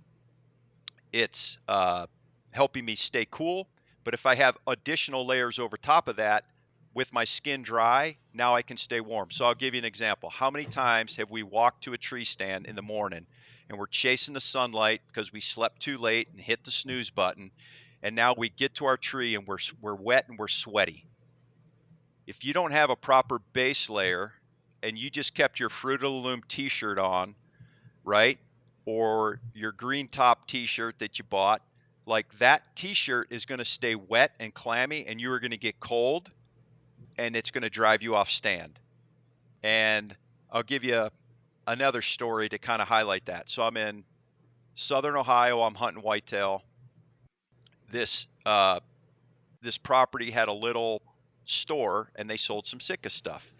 B: it's helping me stay cool. But if I have additional layers over top of that with my skin dry, now I can stay warm. So I'll give you an example. How many times have we walked to a tree stand in the morning and we're chasing the sunlight because we slept too late and hit the snooze button, and now we get to our tree and we're wet and we're sweaty? If you don't have a proper base layer and you just kept your Fruit of the Loom t-shirt on, right? Or your green top t-shirt that you bought, like that t-shirt is going to stay wet and clammy, and you are going to get cold, and it's going to drive you off stand. And I'll give you another story to kind of highlight that. So I'm in Southern Ohio. I'm hunting whitetail. This this property had a little store, and they sold some Sitka stuff.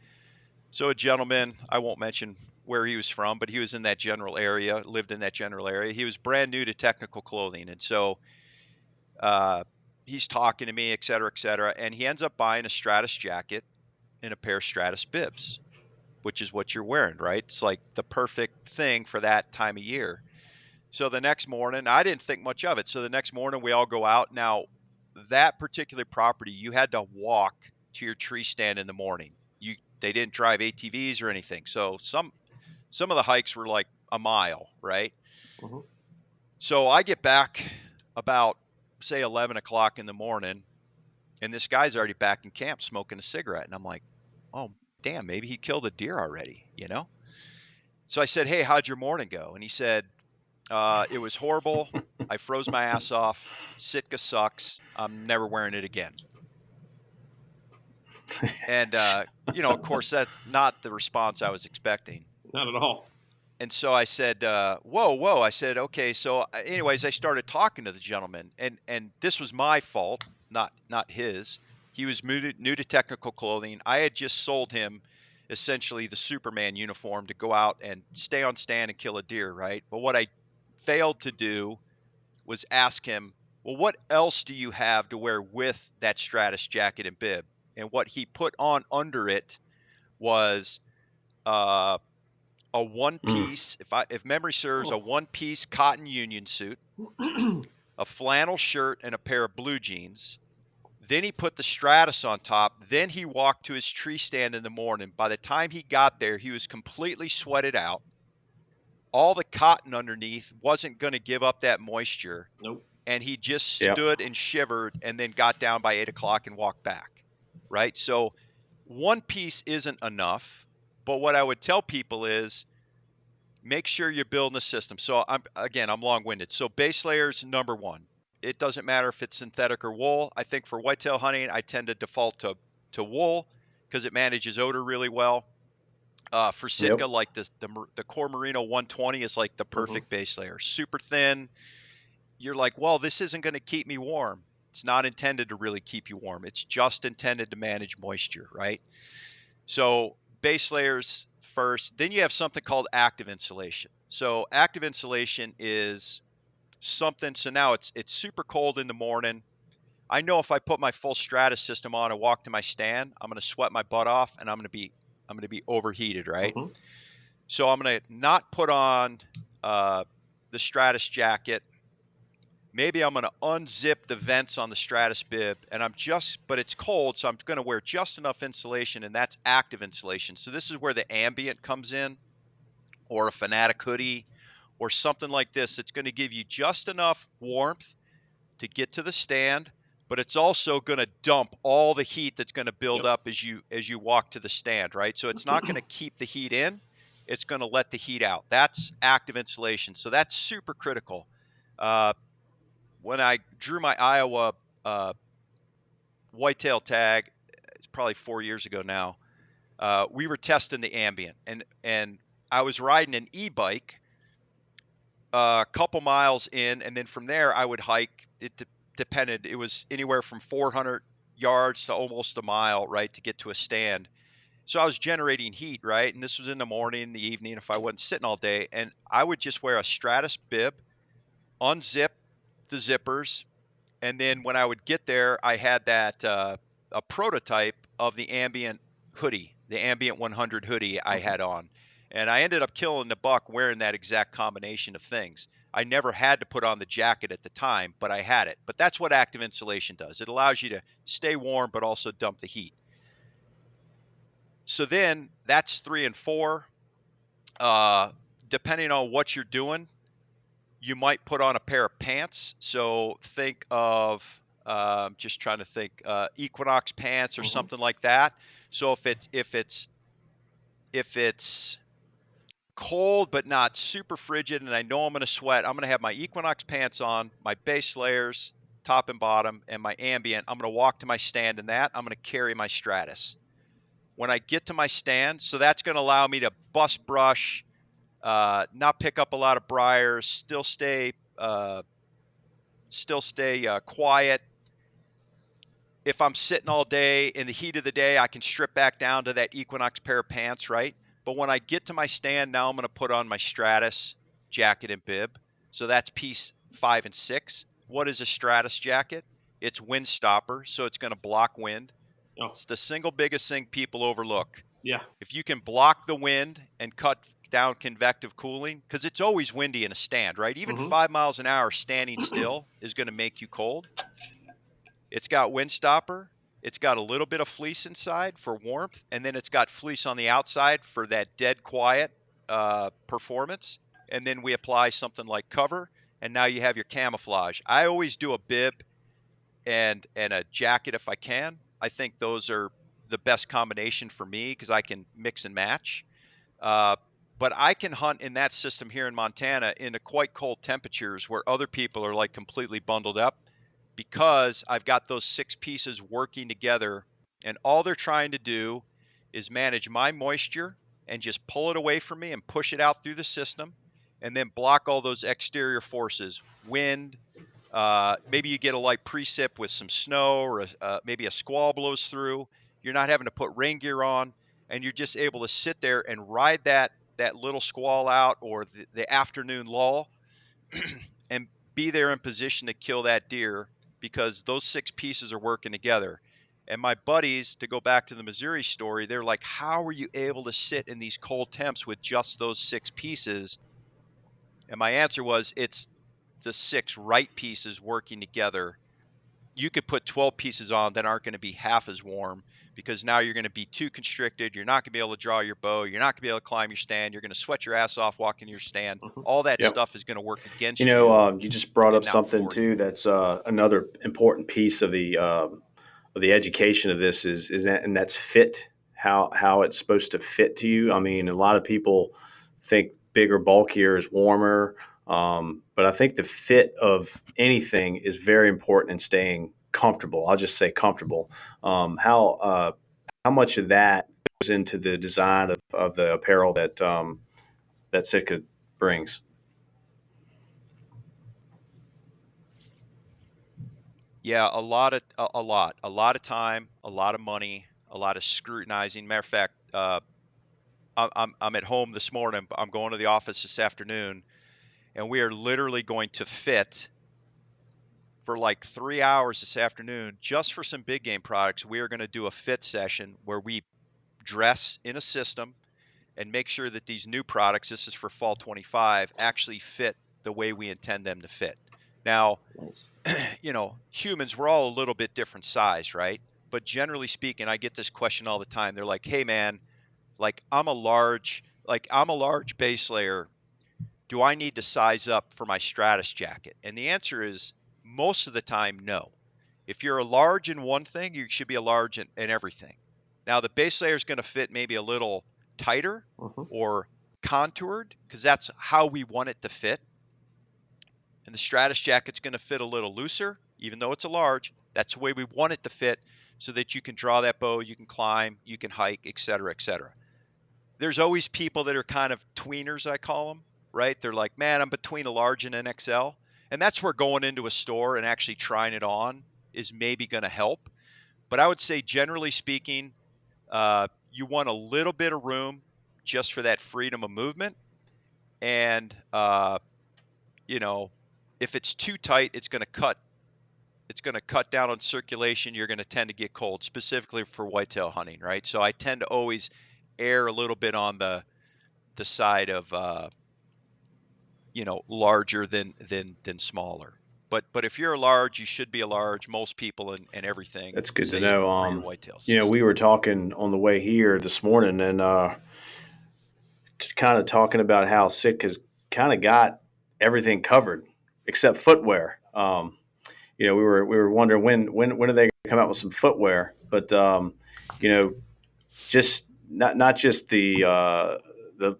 B: So a gentleman, I won't mention where he was from, but he was in that general area, lived in that general area. He was brand new to technical clothing. And so he's talking to me, et cetera, and he ends up buying a Stratus jacket and a pair of Stratus bibs, which is what you're wearing, right? It's like the perfect thing for that time of year. So the next morning, I didn't think much of it. So the next morning, we all go out. Now, that particular property, you had to walk to your tree stand in the morning. They didn't drive ATVs or anything. So some of the hikes were like a mile, right?
C: Mm-hmm.
B: So I get back about, say, 11 o'clock in the morning, and this guy's already back in camp smoking a cigarette. And I'm like, oh, damn, maybe he killed a deer already, you know? So I said, hey, how'd your morning go? And he said, it was horrible. I froze my ass off. Sitka sucks. I'm never wearing it again. And, of course, that's not the response I was expecting.
C: Not at all.
B: And so I said, whoa. I said, okay. So anyways, I started talking to the gentleman, and this was my fault, not his. He was new to technical clothing. I had just sold him essentially the Superman uniform to go out and stay on stand and kill a deer, right? But what I failed to do was ask him, well, what else do you have to wear with that Stratus jacket and bib? And what he put on under it was a one piece, if memory serves, a one piece cotton union suit, a flannel shirt, and a pair of blue jeans. Then he put the Stratus on top. Then he walked to his tree stand in the morning. By the time he got there, he was completely sweated out. All the cotton underneath wasn't going to give up that moisture.
C: Nope.
B: And he just stood and shivered and then got down by 8 o'clock and walked back, right? So one piece isn't enough. But what I would tell people is make sure you're building a system. So I'm long-winded. So base layers, number one. It doesn't matter if it's synthetic or wool. I think for whitetail hunting, I tend to default to wool because it manages odor really well. For Sitka, like the Core Merino 120 is like the perfect base layer. Super thin. You're like, well, this isn't going to keep me warm. It's not intended to really keep you warm. It's just intended to manage moisture, right? So base layers first. Then you have something called active insulation. So active insulation is something. So now it's super cold in the morning. I know if I put my full Stratus system on and walk to my stand, I'm going to sweat my butt off and I'm going to be overheated, right? So I'm going to not put on the Stratus jacket. Maybe I'm going to unzip the vents on the Stratus bib, but it's cold, so I'm going to wear just enough insulation, and that's active insulation. So this is where the ambient comes in, or a Fanatic hoodie, or something like this. It's going to give you just enough warmth to get to the stand, but it's also going to dump all the heat that's going to build up as you walk to the stand, right? So it's not going to keep the heat in. It's going to let the heat out. That's active insulation. So that's super critical. When I drew my Iowa whitetail tag, it's probably 4 years ago now, we were testing the ambient, and I was riding an e-bike a couple miles in, and then from there I would hike. It depended. It was anywhere from 400 yards to almost a mile, right, to get to a stand. So I was generating heat, right? And this was in the morning, the evening, if I wasn't sitting all day. And I would just wear a Stratus bib, unzip the zippers. And then when I would get there, I had that a prototype of the ambient hoodie, the ambient 100 hoodie I had on. And I ended up killing the buck wearing that exact combination of things. I never had to put on the jacket at the time, but I had it. But that's what active insulation does. It allows you to stay warm, but also dump the heat. So then that's 3 and 4. Depending on what you're doing, you might put on a pair of pants. So think of just trying to think Equinox pants or something like that. So if it's cold but not super frigid, and I know I'm going to sweat, I'm going to have my Equinox pants on, my base layers, top and bottom, and my ambient. I'm going to walk to my stand in that. I'm going to carry my Stratus. When I get to my stand, so that's going to allow me to bust brush, not pick up a lot of briars, still stay quiet. If I'm sitting all day in the heat of the day, I can strip back down to that Equinox pair of pants, right? But when I get to my stand, now I'm going to put on my Stratus jacket and bib. So that's piece 5 and 6. What is a Stratus jacket? It's wind stopper, so it's going to block wind.
C: Oh,
B: It's the single biggest thing people overlook.
C: yeah.
B: If you can block the wind and cut down convective cooling, because it's always windy in a stand, right? Even 5 miles an hour standing still is going to make you cold. It's got wind stopper. It's got a little bit of fleece inside for warmth, and then it's got fleece on the outside for that dead quiet performance. And then we apply something like cover, and now you have your camouflage. I always do a bib and a jacket if I can. I think those are the best combination for me because I can mix and match. But I can hunt in that system here in Montana into quite cold temperatures where other people are like completely bundled up because I've got those 6 pieces working together, and all they're trying to do is manage my moisture and just pull it away from me and push it out through the system and then block all those exterior forces, wind. Maybe you get a light precip with some snow or maybe a squall blows through. You're not having to put rain gear on, and you're just able to sit there and ride that little squall out or the afternoon lull and be there in position to kill that deer because those 6 pieces are working together. And my buddies, to go back to the Missouri story, they're like, how are you able to sit in these cold temps with just those 6 pieces? And my answer was, it's the 6 right pieces working together. You could put 12 pieces on that aren't going to be half as warm because now you're going to be too constricted. You're not going to be able to draw your bow. You're not going to be able to climb your stand. You're going to sweat your ass off walking your stand. All that
A: Yep.
B: stuff is going to work against you
A: You just brought up
B: and not
A: something
B: for you.
A: too. That's another important piece of the education of this is that, and that's fit. How it's supposed to fit to you. I mean, a lot of people think bigger, bulkier is warmer, but I think the fit of anything is very important in staying comfortable. I'll just say comfortable. How much of that goes into the design of the apparel that Sitka brings?
B: Yeah, a lot of time, a lot of money, a lot of scrutinizing. Matter of fact, I'm at home this morning. I'm going to the office this afternoon, and we are literally going to fit for like 3 hours this afternoon just for some big game products. We are going to do a fit session where we dress in a system and make sure that these new products, this is for fall 25, actually fit the way we intend them to fit. Now,
C: Nice.
B: humans, we're all a little bit different size, right? But generally speaking, I get this question all the time. They're like, "Hey man, I'm a large base layer. Do I need to size up for my Stratus jacket?" And the answer is most of the time, no. If you're a large in one thing, you should be a large in everything. Now, the base layer is going to fit maybe a little tighter or contoured because that's how we want it to fit. And the Stratus jacket's going to fit a little looser, even though it's a large. That's the way we want it to fit so that you can draw that bow, you can climb, you can hike, et cetera, et cetera. There's always people that are kind of tweeners, I call them, right? They're like, man, I'm between a large and an XL. And that's where going into a store and actually trying it on is maybe going to help. But I would say, generally speaking, you want a little bit of room just for that freedom of movement. And, you know, if it's too tight, it's going to cut down on circulation. You're going to tend to get cold, specifically for whitetail hunting, right? So I tend to always err a little bit on the side of, larger than smaller. But if you're a large, you should be a large. Most people and everything
A: That's good to
B: say
A: know.
B: for your whitetail system.
A: We were talking on the way here this morning, and kind of talking about how Sitka's kind of got everything covered except footwear. We were wondering when are they going to come out with some footwear, but just not just the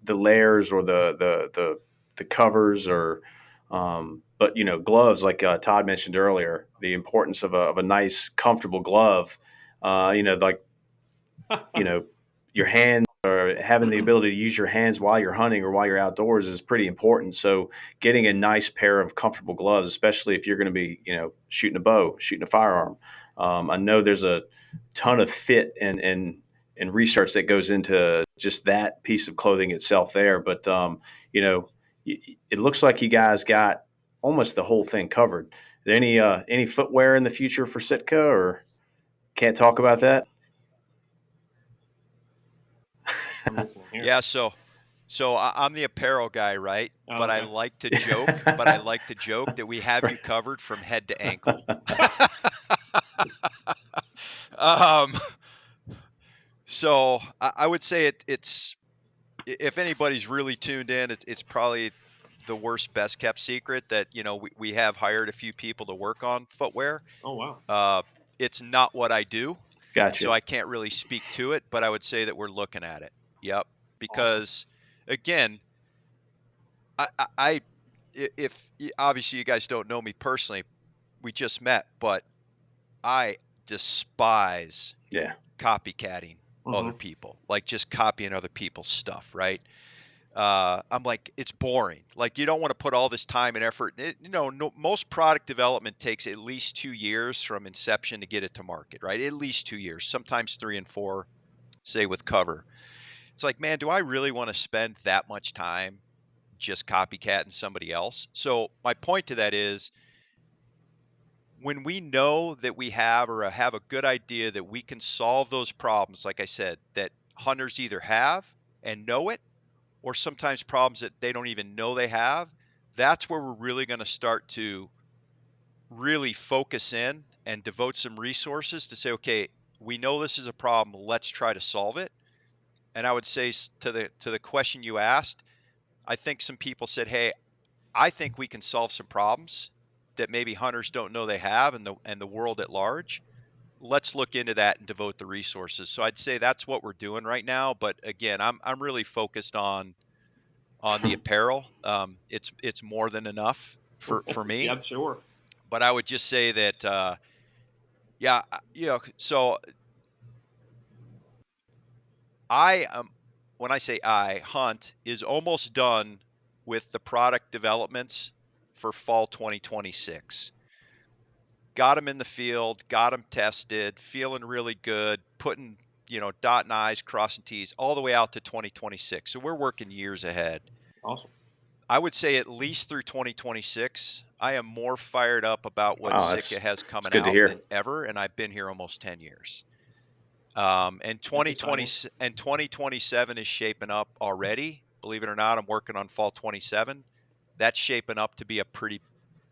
A: layers or the covers or but gloves like Todd mentioned earlier, the importance of a nice comfortable glove. Like your hands or having the ability to use your hands while you're hunting or while you're outdoors is pretty important. So getting a nice pair of comfortable gloves, especially if you're going to be, shooting a bow, shooting a firearm. I know there's a ton of fit and research that goes into just that piece of clothing itself there. But, it looks like you guys got almost the whole thing covered. Are there any footwear in the future for Sitka, or can't talk about that?
C: I'm listening here.
B: Yeah, so I'm the apparel guy, right?
C: Oh,
B: But I
C: okay.
B: like to joke. But I like to joke that we have you covered from head to ankle. um, so I would say it's if anybody's really tuned in, it's probably the worst best kept secret that we have hired a few people to work on footwear.
C: Oh, wow.
B: It's not what I do, so
A: Gotcha.
B: I can't really speak to it. But I would say that we're looking at it. Yep,
C: Awesome.
B: because again, I if obviously you guys don't know me personally, we just met, but I despise
A: Yeah.
B: copycatting other
C: Mm-hmm.
B: people, like just copying other people's stuff, right? I'm like, it's boring. Like, you don't want to put all this time and effort. No, most product development takes at least 2 years from inception to get it to market, right? At least 2 years, sometimes 3 and 4, say with cover. It's like, man, do I really want to spend that much time just copycatting somebody else? So my point to that is, when we know that we have or have a good idea that we can solve those problems, like I said, that hunters either have and know it, or sometimes problems that they don't even know they have, that's where we're really going to start to really focus in and devote some resources to say, okay, we know this is a problem, let's try to solve it. And I would say, to the question you asked, I think some people said, hey, I think we can solve some problems that maybe hunters don't know they have, and the world at large. Let's look into that and devote the resources. So I'd say that's what we're doing right now. But again, I'm really focused on the apparel. It's more than enough for
C: Yeah,
B: me.
C: I'm sure.
B: But I would just say that, yeah, so I when I say Hunt is almost done with the product developments for fall 2026. Got them in the field, got them tested, feeling really good, putting, dotting I's, crossing T's all the way out to 2026. So we're working years ahead.
C: Awesome.
B: I would say at least through 2026, I am more fired up about what
A: Wow,
B: Sitka has
A: that's
B: coming
A: good to
B: out
A: hear.
B: than ever, and I've been here almost 10 years. And
C: That's
B: 2020
C: exciting.
B: and 2027 is shaping up already. Believe it or not, I'm working on fall 27. That's shaping up to be a pretty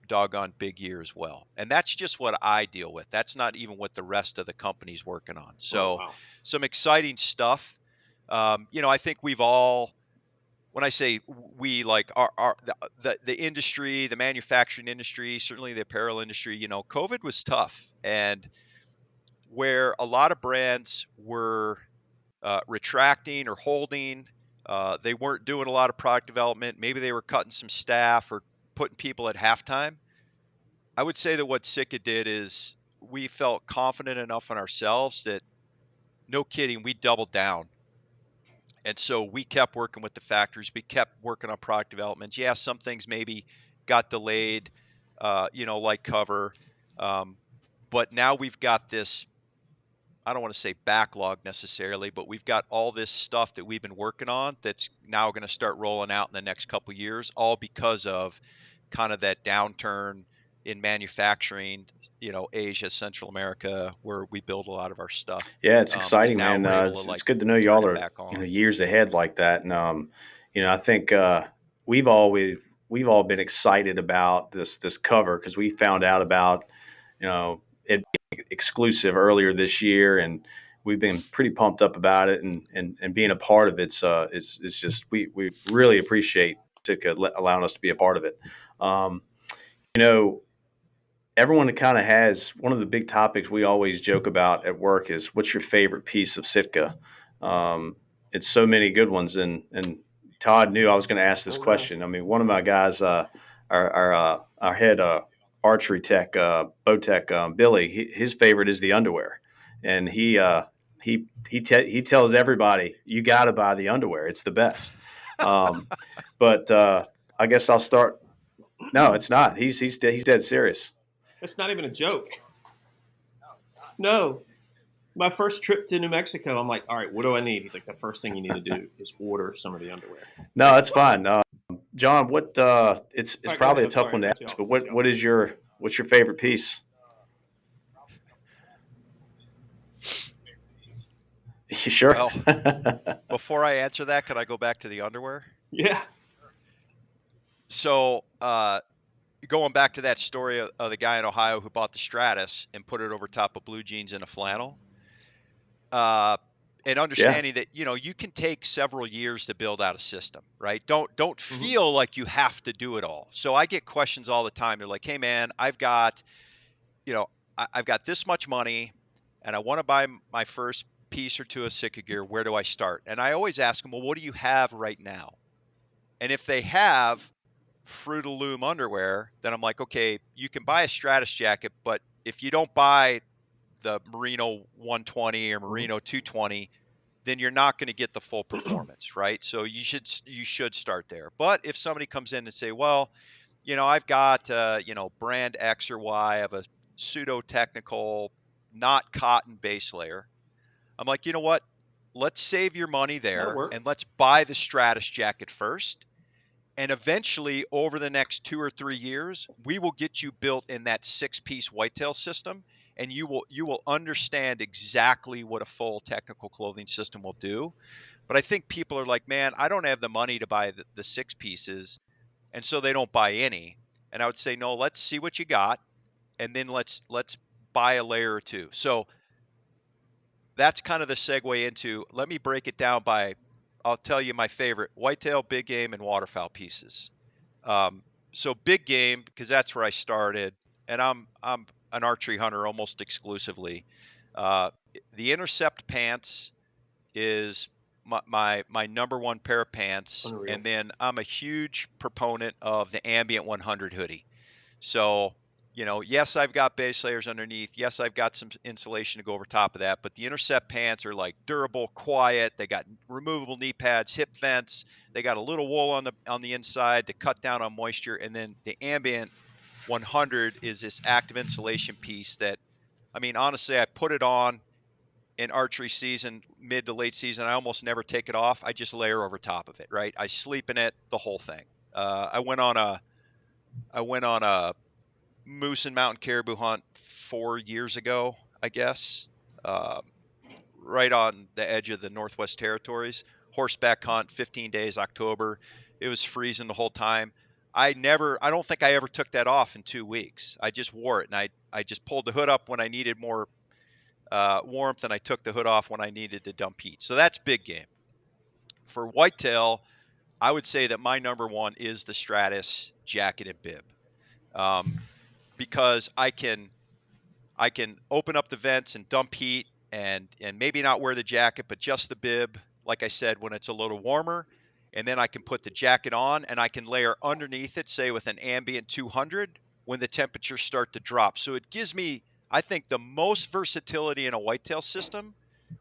B: doggone big year as well. And that's just what I deal with. That's not even what the rest of the company's working on.
C: Oh,
B: So
C: wow.
B: some exciting stuff. I think we've all, when I say we, like the industry, the manufacturing industry, certainly the apparel industry, COVID was tough. And where a lot of brands were retracting or holding, they weren't doing a lot of product development. Maybe they were cutting some staff or putting people at halftime. I would say that what Sitka did is we felt confident enough in ourselves that, no kidding, we doubled down. And so we kept working with the factories. We kept working on product development. Yeah, some things maybe got delayed, like cover. But now we've got this I don't want to say backlog necessarily, but we've got all this stuff that we've been working on that's now going to start rolling out in the next couple of years, all because of kind of that downturn in manufacturing, Asia, Central America, where we build a lot of our stuff.
A: Yeah, it's
B: And
A: exciting,
B: now
A: man.
B: we're able to
A: It's
B: like
A: good to know
B: turn
A: y'all
B: it
A: are
B: back on.
A: years ahead like that, and I think we've always we've all been excited about this cover because we found out about it being exclusive earlier this year, and we've been pretty pumped up about it, and being a part of it's is just we really appreciate Sitka allowing us to be a part of it. Um, you know, everyone kind of has one of the big topics we always joke about at work is what's your favorite piece of Sitka? Um, it's so many good ones, and Todd knew I was going to ask this
C: Oh yeah.
A: question. I mean, one of my guys, our head archery tech, bow tech, Billy, his favorite is the underwear, and he tells everybody you got to buy the underwear. It's the best. Um, but I guess I'll start. No, it's not. He's dead serious.
C: It's not even a joke. No. My first trip to New Mexico, I'm like, all right, what do I need? He's like, the first thing you need to do is order some of the underwear.
A: No, it's fine. John, what it's
C: All right, go
A: probably
C: ahead.
A: a
C: I'm
A: tough
C: sorry.
A: one
C: I
A: to
C: cut you
A: ask,
C: off.
A: but what's your favorite piece? Sure.
B: Well, before I answer that, could I go back to the underwear?
C: Yeah.
B: So, going back to that story of the guy in Ohio who bought the Stratus and put it over top of blue jeans and a flannel, uh, and
A: Yeah.
B: understanding that you can take several years to build out a system, right? Don't
C: Mm-hmm.
B: feel like you have to do it all. So I get questions all the time. They're like, "Hey man, you know I've got this much money, and I want to buy my first piece or two of Sitka gear. Where do I start?" And I always ask them, "Well, what do you have right now?" And if they have Fruit of the Loom underwear, then I'm like, okay, you can buy a Stratus jacket, but if you don't buy the Merino 120 or
C: Mm-hmm.
B: Merino 220, then you're not going to get the full performance, right? So you should start there. But if somebody comes in and say, well, I've got brand X or Y of a pseudo technical, not cotton base layer, I'm like, you know what? Let's save your money
C: That'll
B: there
C: work.
B: and let's buy the Stratus jacket first, and eventually, over the next 2 or 3 years, we will get you built in that 6-piece whitetail system, and you will understand exactly what a full technical clothing system will do. But I think people are like, man, I don't have the money to buy the 6 pieces, and so they don't buy any. And I would say, no, let's see what you got, and then let's buy a layer or two. So that's kind of the segue into. Let me break it down by. I'll tell you my favorite: whitetail, big game, and waterfowl pieces. Um, so big game, because that's where I started, and I'm an archery hunter almost exclusively. Uh, the Intercept pants is my number one pair of pants,
C: Unreal.
B: and then I'm a huge proponent of the Ambient 100 hoodie. So, yes, I've got base layers underneath. Yes, I've got some insulation to go over top of that. But the Intercept pants are like durable, quiet. They got removable knee pads, hip vents. They got a little wool on the inside to cut down on moisture. And then the Ambient 100 is this active insulation piece that, I mean, honestly, I put it on in archery season, mid to late season. I almost never take it off. I just layer over top of it, right? I sleep in it, the whole thing. I went on a moose and mountain caribou hunt 4 years ago, I guess, uh, right on the edge of the Northwest Territories. Horseback hunt, 15 days, October. It was freezing the whole time. I don't think I ever took that off in 2 weeks. I just wore it, and I just pulled the hood up when I needed more warmth, and I took the hood off when I needed to dump heat. So that's big game. For whitetail, I would say that my number one is the Stratus jacket and bib, um, because I can open up the vents and dump heat, and maybe not wear the jacket, but just the bib, like I said, when it's a little warmer. And then I can put the jacket on and I can layer underneath it, say with an ambient 200 when the temperatures start to drop. So it gives me, I think, the most versatility in a whitetail system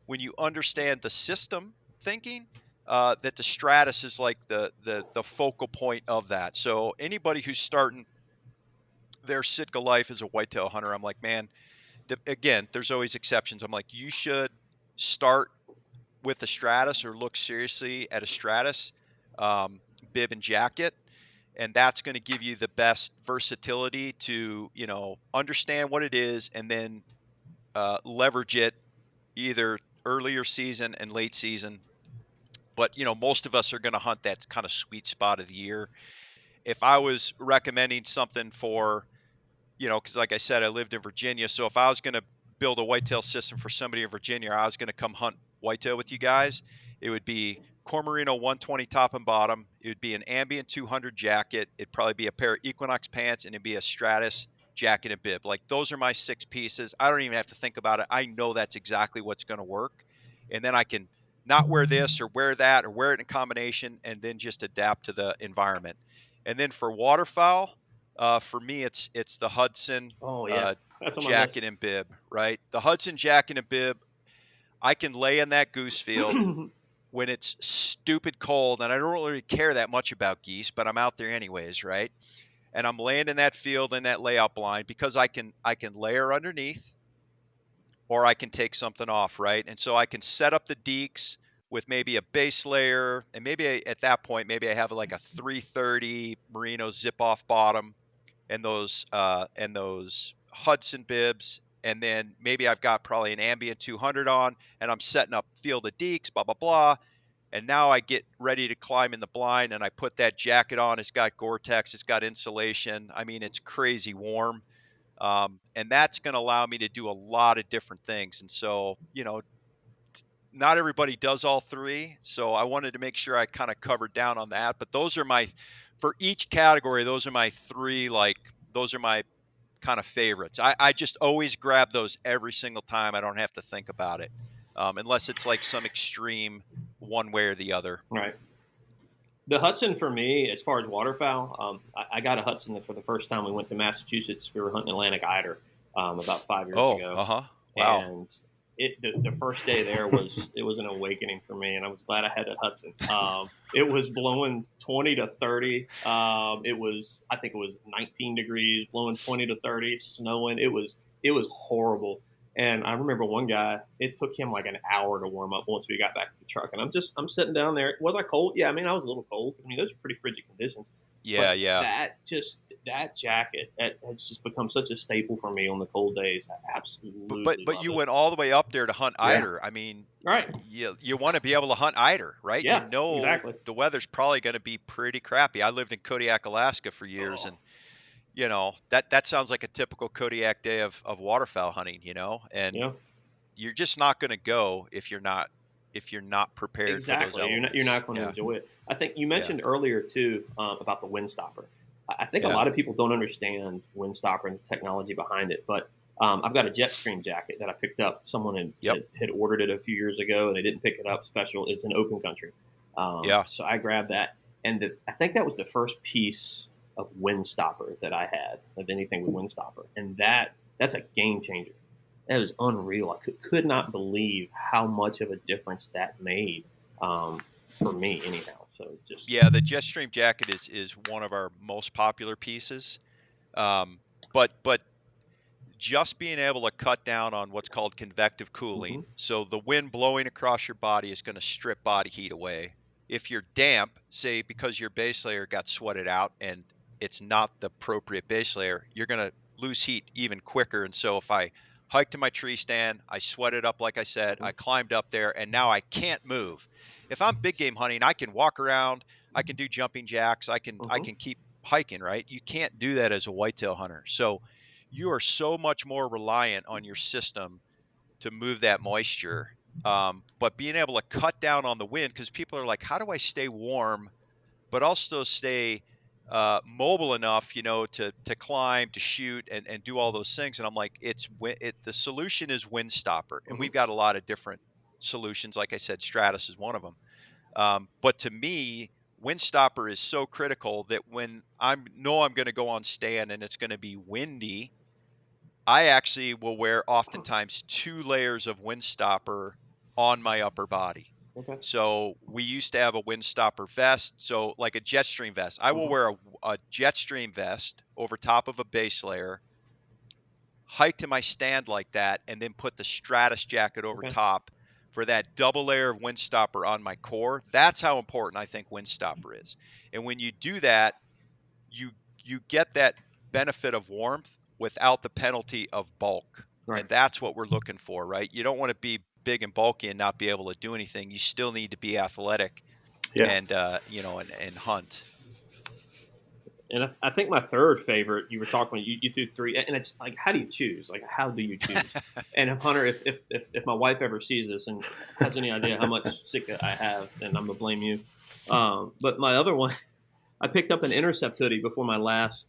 B: when you understand the system thinking. That the Stratus is like the focal point of that. So anybody who's starting their Sitka life as a whitetail hunter, I'm like, man, again, there's always exceptions. I'm like, you should start with a Stratus or look seriously at a Stratus bib and jacket. And that's going to give you the best versatility to, understand what it is and then leverage it either earlier season and late season. But, most of us are going to hunt that kind of sweet spot of the year. If I was recommending something for, because like I said, I lived in Virginia. So if I was going to build a whitetail system for somebody in Virginia, or I was going to come hunt whitetail with you guys, it would be Cormerino 120 top and bottom. It would be an Ambient 200 jacket. It'd probably be a pair of Equinox pants, and it'd be a Stratus jacket and bib. Like, those are my 6 pieces. I don't even have to think about it. I know that's exactly what's going to work. And then I can not wear this or wear that or wear it in combination and then just adapt to the environment. And then for waterfowl, for me, it's the Hudson
C: Oh yeah, that's on my list.
B: jacket and bib, right? The Hudson jacket and bib, I can lay in that goose field when it's stupid cold, and I don't really care that much about geese, but I'm out there anyways, right? And I'm laying in that field in that layout blind because I can layer underneath, or I can take something off, right? And so I can set up the deeks with maybe a base layer, and maybe at that point, maybe I have like a 330 merino zip off bottom, and those Hudson bibs, and then maybe I've got probably an Ambient 200 on, and I'm setting up field of deeks, blah blah blah. And now I get ready to climb in the blind, and I put that jacket on. It's got Gore-Tex, it's got insulation. I mean, it's crazy warm. And that's going to allow me to do a lot of different things. And so, not everybody does all 3. So I wanted to make sure I kind of covered down on that. But those are for each category, those are my 3, those are my kind of favorites. I just always grab those every single time. I don't have to think about it. Unless it's like some extreme one way or the other.
C: Right. The Hudson for me, as far as waterfowl, I got a Hudson for the first time we went to Massachusetts. We were hunting Atlantic eider about 5 years ago.
B: Wow.
C: And the first day there was an awakening for me, and I was glad I had a Hudson. It was blowing 20 to 30. I think it was 19 degrees, blowing 20 to 30, snowing. It was horrible. And I remember one guy, it took him like an hour to warm up once we got back to the truck. And I'm sitting down there. Was I cold? Yeah, I mean, I was a little cold. I mean, those are pretty frigid conditions.
B: Yeah,
C: But
B: yeah.
C: that jacket has just become such a staple for me on the cold days. I absolutely
B: But
C: love
B: you
C: it.
B: went all the way up there to hunt
C: Yeah.
B: eider. I mean,
C: Right.
B: you want to be able to hunt eider, right?
C: Yeah, exactly.
B: The weather's probably going to be pretty crappy. I lived in Kodiak, Alaska for years,
C: Oh,
B: and that sounds like a typical Kodiak day of waterfowl hunting, and
C: yeah,
B: you're just not going to go if you're not prepared for those
C: exactly. You're
B: elements.
C: not going to
B: Yeah,
C: enjoy it. I think you
B: yeah,
C: mentioned earlier too about the Windstopper. I think a
B: yeah.
C: lot of people don't understand Windstopper and the technology behind it. But I've got a Jetstream jacket that I picked up. Someone
B: Yep.
C: had ordered it a few years ago, and they didn't pick it up special. It's an open country,
B: Yeah.
C: so I grabbed that, and I think that was the first piece of Windstopper that I had of anything with Windstopper, and that's a game changer. That was unreal. I could not believe how much of a difference that made for me, anyhow. So just
B: Yeah, the Jetstream jacket is one of our most popular pieces. But just being able to cut down on what's called convective
C: hmm
B: cooling. So the wind blowing across your body is going to strip body heat away. If you're damp, say because your base layer got sweated out and it's not the appropriate base layer, you're going to lose heat even quicker. And so if I hiked to my tree stand, I sweated up, like I said, I climbed up there, and now I can't move. If I'm big game hunting, I can walk around, I can do jumping jacks, I
C: hmm
B: can keep hiking, right? You can't do that as a whitetail hunter. So you are so much more reliant on your system to move that moisture. But being able to cut down on the wind, because people are like, how do I stay warm, but also stay mobile enough, to climb, to shoot, and do all those things? And I'm like, the solution is Windstopper, and
C: hmm
B: we've got a lot of different solutions. Like I said, Stratus is one of them. But to me, Windstopper is so critical that when I'm going to go on stand and it's going to be windy, I actually will wear oftentimes 2 layers of Windstopper on my upper body.
C: Okay.
B: So we used to have a Windstopper vest, so like a Jetstream vest. I will
C: hmm
B: wear a Jetstream vest over top of a base layer, hike to my stand like that, and then put the Stratus jacket over
C: Okay.
B: top for that double layer of windstopper on my core. That's how important I think windstopper is. And when you do that, you get that benefit of warmth without the penalty of bulk.
C: Right.
B: And that's what we're looking for, right? You don't want to be big and bulky and not be able to do anything. You still need to be athletic
A: Yeah.
B: and and hunt.
C: And I think my third favorite, you were talking about, you threw three, and it's like, how do you choose? Like, how do you choose? And if Hunter, if my wife ever sees this and has any idea how much Sitka I have, then I'm gonna blame you. But my other one, I picked up an intercept hoodie before my last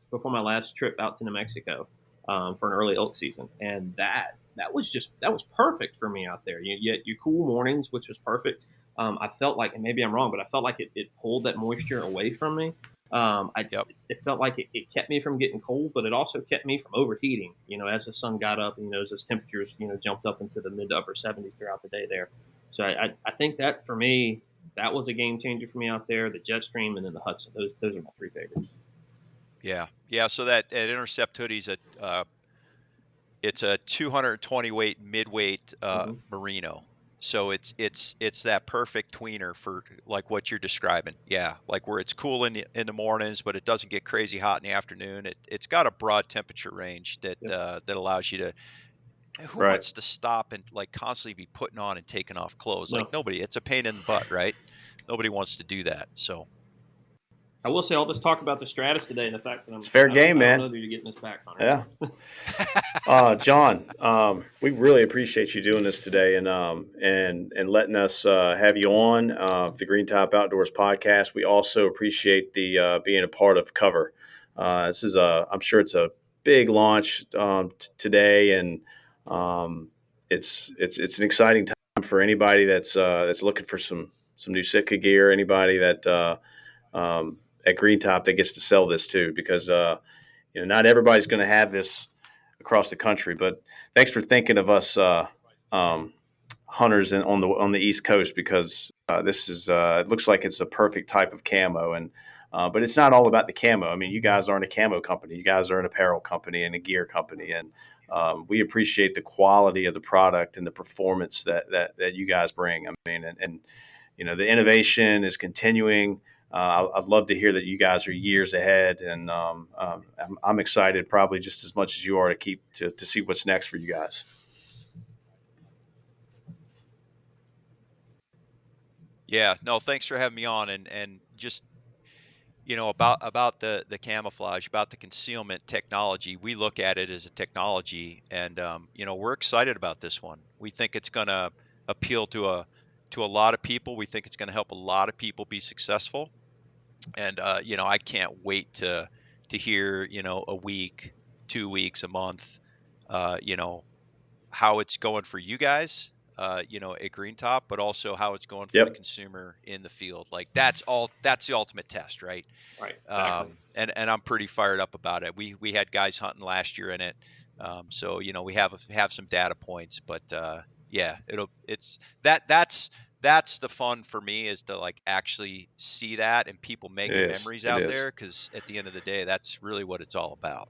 C: trip out to New Mexico for an early elk season, and that was perfect for me out there. You had your cool mornings, which was perfect. I felt like, and maybe I'm wrong, but I felt like it pulled that moisture away from me.
B: Yep.
C: It felt like it kept me from getting cold, but it also kept me from overheating. As the sun got up, and as those temperatures jumped up into the mid to upper 70s throughout the day there. So I think that for me, that was a game changer for me out there. The Jetstream and then the Hudson. Those are my three favorites.
B: Yeah. So that intercept hoodie's it's a 220 weight midweight merino. So it's that perfect tweener for like what you're describing. Yeah, like where it's cool in the mornings, but it doesn't get crazy hot in the afternoon. It's got a broad temperature range that
C: Yep.
B: that allows you to. Who
A: Right.
B: wants to stop and like constantly be putting on and taking off clothes? Like
C: No,
B: nobody. It's a pain in the butt, right? Nobody wants to do that. So
C: I will say I'll just talk about the Stratus today and the fact that
A: It's fair game,
C: I don't
A: man.
C: know that you're getting this back, Hunter.
A: Yeah. John, we really appreciate you doing this today and letting us have you on the Green Top Outdoors podcast. We also appreciate the being a part of Cover. This is I'm sure it's a big launch today, and it's an exciting time for anybody that's looking for some new Sitka gear. Anybody that at Green Top that gets to sell this too, because not everybody's going to have this across the country. But thanks for thinking of us um, hunters on the East Coast, because this is it looks like it's a perfect type of camo, and but it's not all about the camo. I mean, you guys aren't a camo company. You guys are an apparel company and a gear company, and we appreciate the quality of the product and the performance that you guys bring. I mean, and the innovation is continuing. I'd love to hear that you guys are years ahead, and I'm excited, probably just as much as you are, to see what's next for you guys.
B: yeah, no, thanks for having me on and just about the camouflage, about the concealment technology. We look at it as a technology, and we're excited about this one. We think it's going to appeal to a lot of people. We think it's going to help a lot of people be successful, and I can't wait to hear a week, 2 weeks, a month, uh, you know how it's going for you guys, at Green Top, but also how it's going for the
A: Yep.
B: consumer in the field. Like that's the ultimate test, right?
C: Right, exactly.
B: And I'm pretty fired up about it. We had guys hunting last year in it, so we have some data points, but yeah, that's the fun for me, is to like actually see that and people
A: It
B: making
A: is.
B: memories
A: It
B: out
A: is.
B: there, because at the end of the day, that's really what it's all about.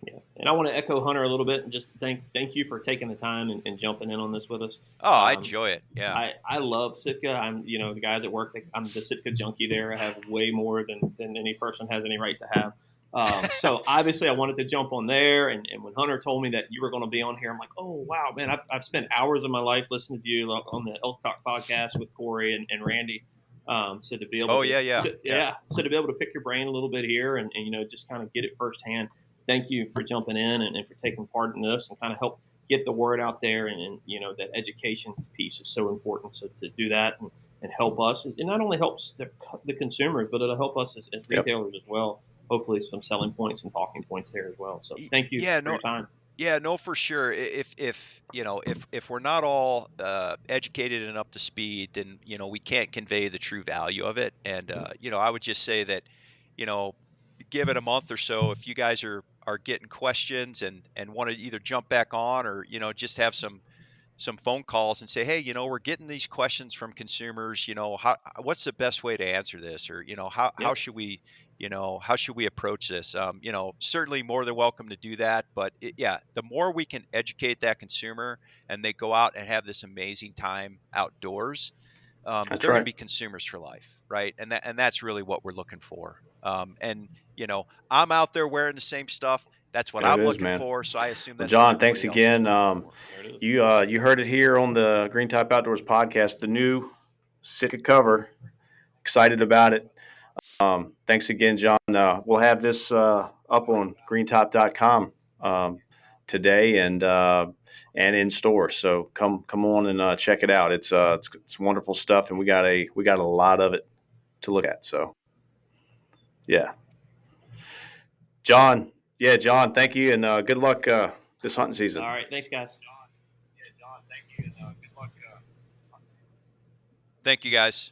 C: Yeah, and I want to echo Hunter a little bit and just thank you for taking the time and jumping in on this with us.
B: Oh, I
C: Um,
B: enjoy it. Yeah.
C: I love Sitka. I'm the guys at work. I'm the Sitka junkie there. I have way more than any person has any right to have. So obviously I wanted to jump on there, and when Hunter told me that you were going to be on here, I'm like, oh wow, man! I've spent hours of my life listening to you on the Elk Talk podcast with Corey and Randy. So to be able
B: Oh yeah, yeah, yeah.
C: so to be able to pick your brain a little bit here and just kind of get it firsthand. Thank you for jumping in and for taking part in this and kind of help get the word out there. And that education piece is so important. So to do that and help us, it not only helps the consumers, but it'll help us as
A: Yep.
C: retailers as well. Hopefully some selling points and talking points there as well. So thank you
B: Yeah,
C: for
B: no,
C: your time.
B: yeah, no, for sure. If we're not all educated and up to speed, then we can't convey the true value of it. And I would just say that, you know, give it a month or so. If you guys are getting questions and want to either jump back on, or just have some phone calls and say, hey, we're getting these questions from consumers, what's the best way to answer this? Or, how
C: Yep.
B: should we, how should we approach this? Certainly more than welcome to do that. But yeah, the more we can educate that consumer and they go out and have this amazing time outdoors,
A: That's
B: they're going to
A: right.
B: be consumers for life, right? And that's really what we're looking for. And I'm out there wearing the same stuff. That's what
A: There it
B: I'm
A: is,
B: looking
A: man.
B: for. So I assume
A: Well,
B: that's what
A: John, thanks
B: everybody else is
A: again.
B: looking for.
C: There it is.
A: You heard it here on the Green Type Outdoors podcast, the new Sitka cover. Excited about it. Thanks again, John. We'll have this up on greentop.com today and in store. So come on and check it out. It's wonderful stuff, and we got a lot of it to look at. So yeah, John. Yeah, John. Thank you, and good luck this hunting season.
C: All right. Thanks, guys.
B: Thank you, guys.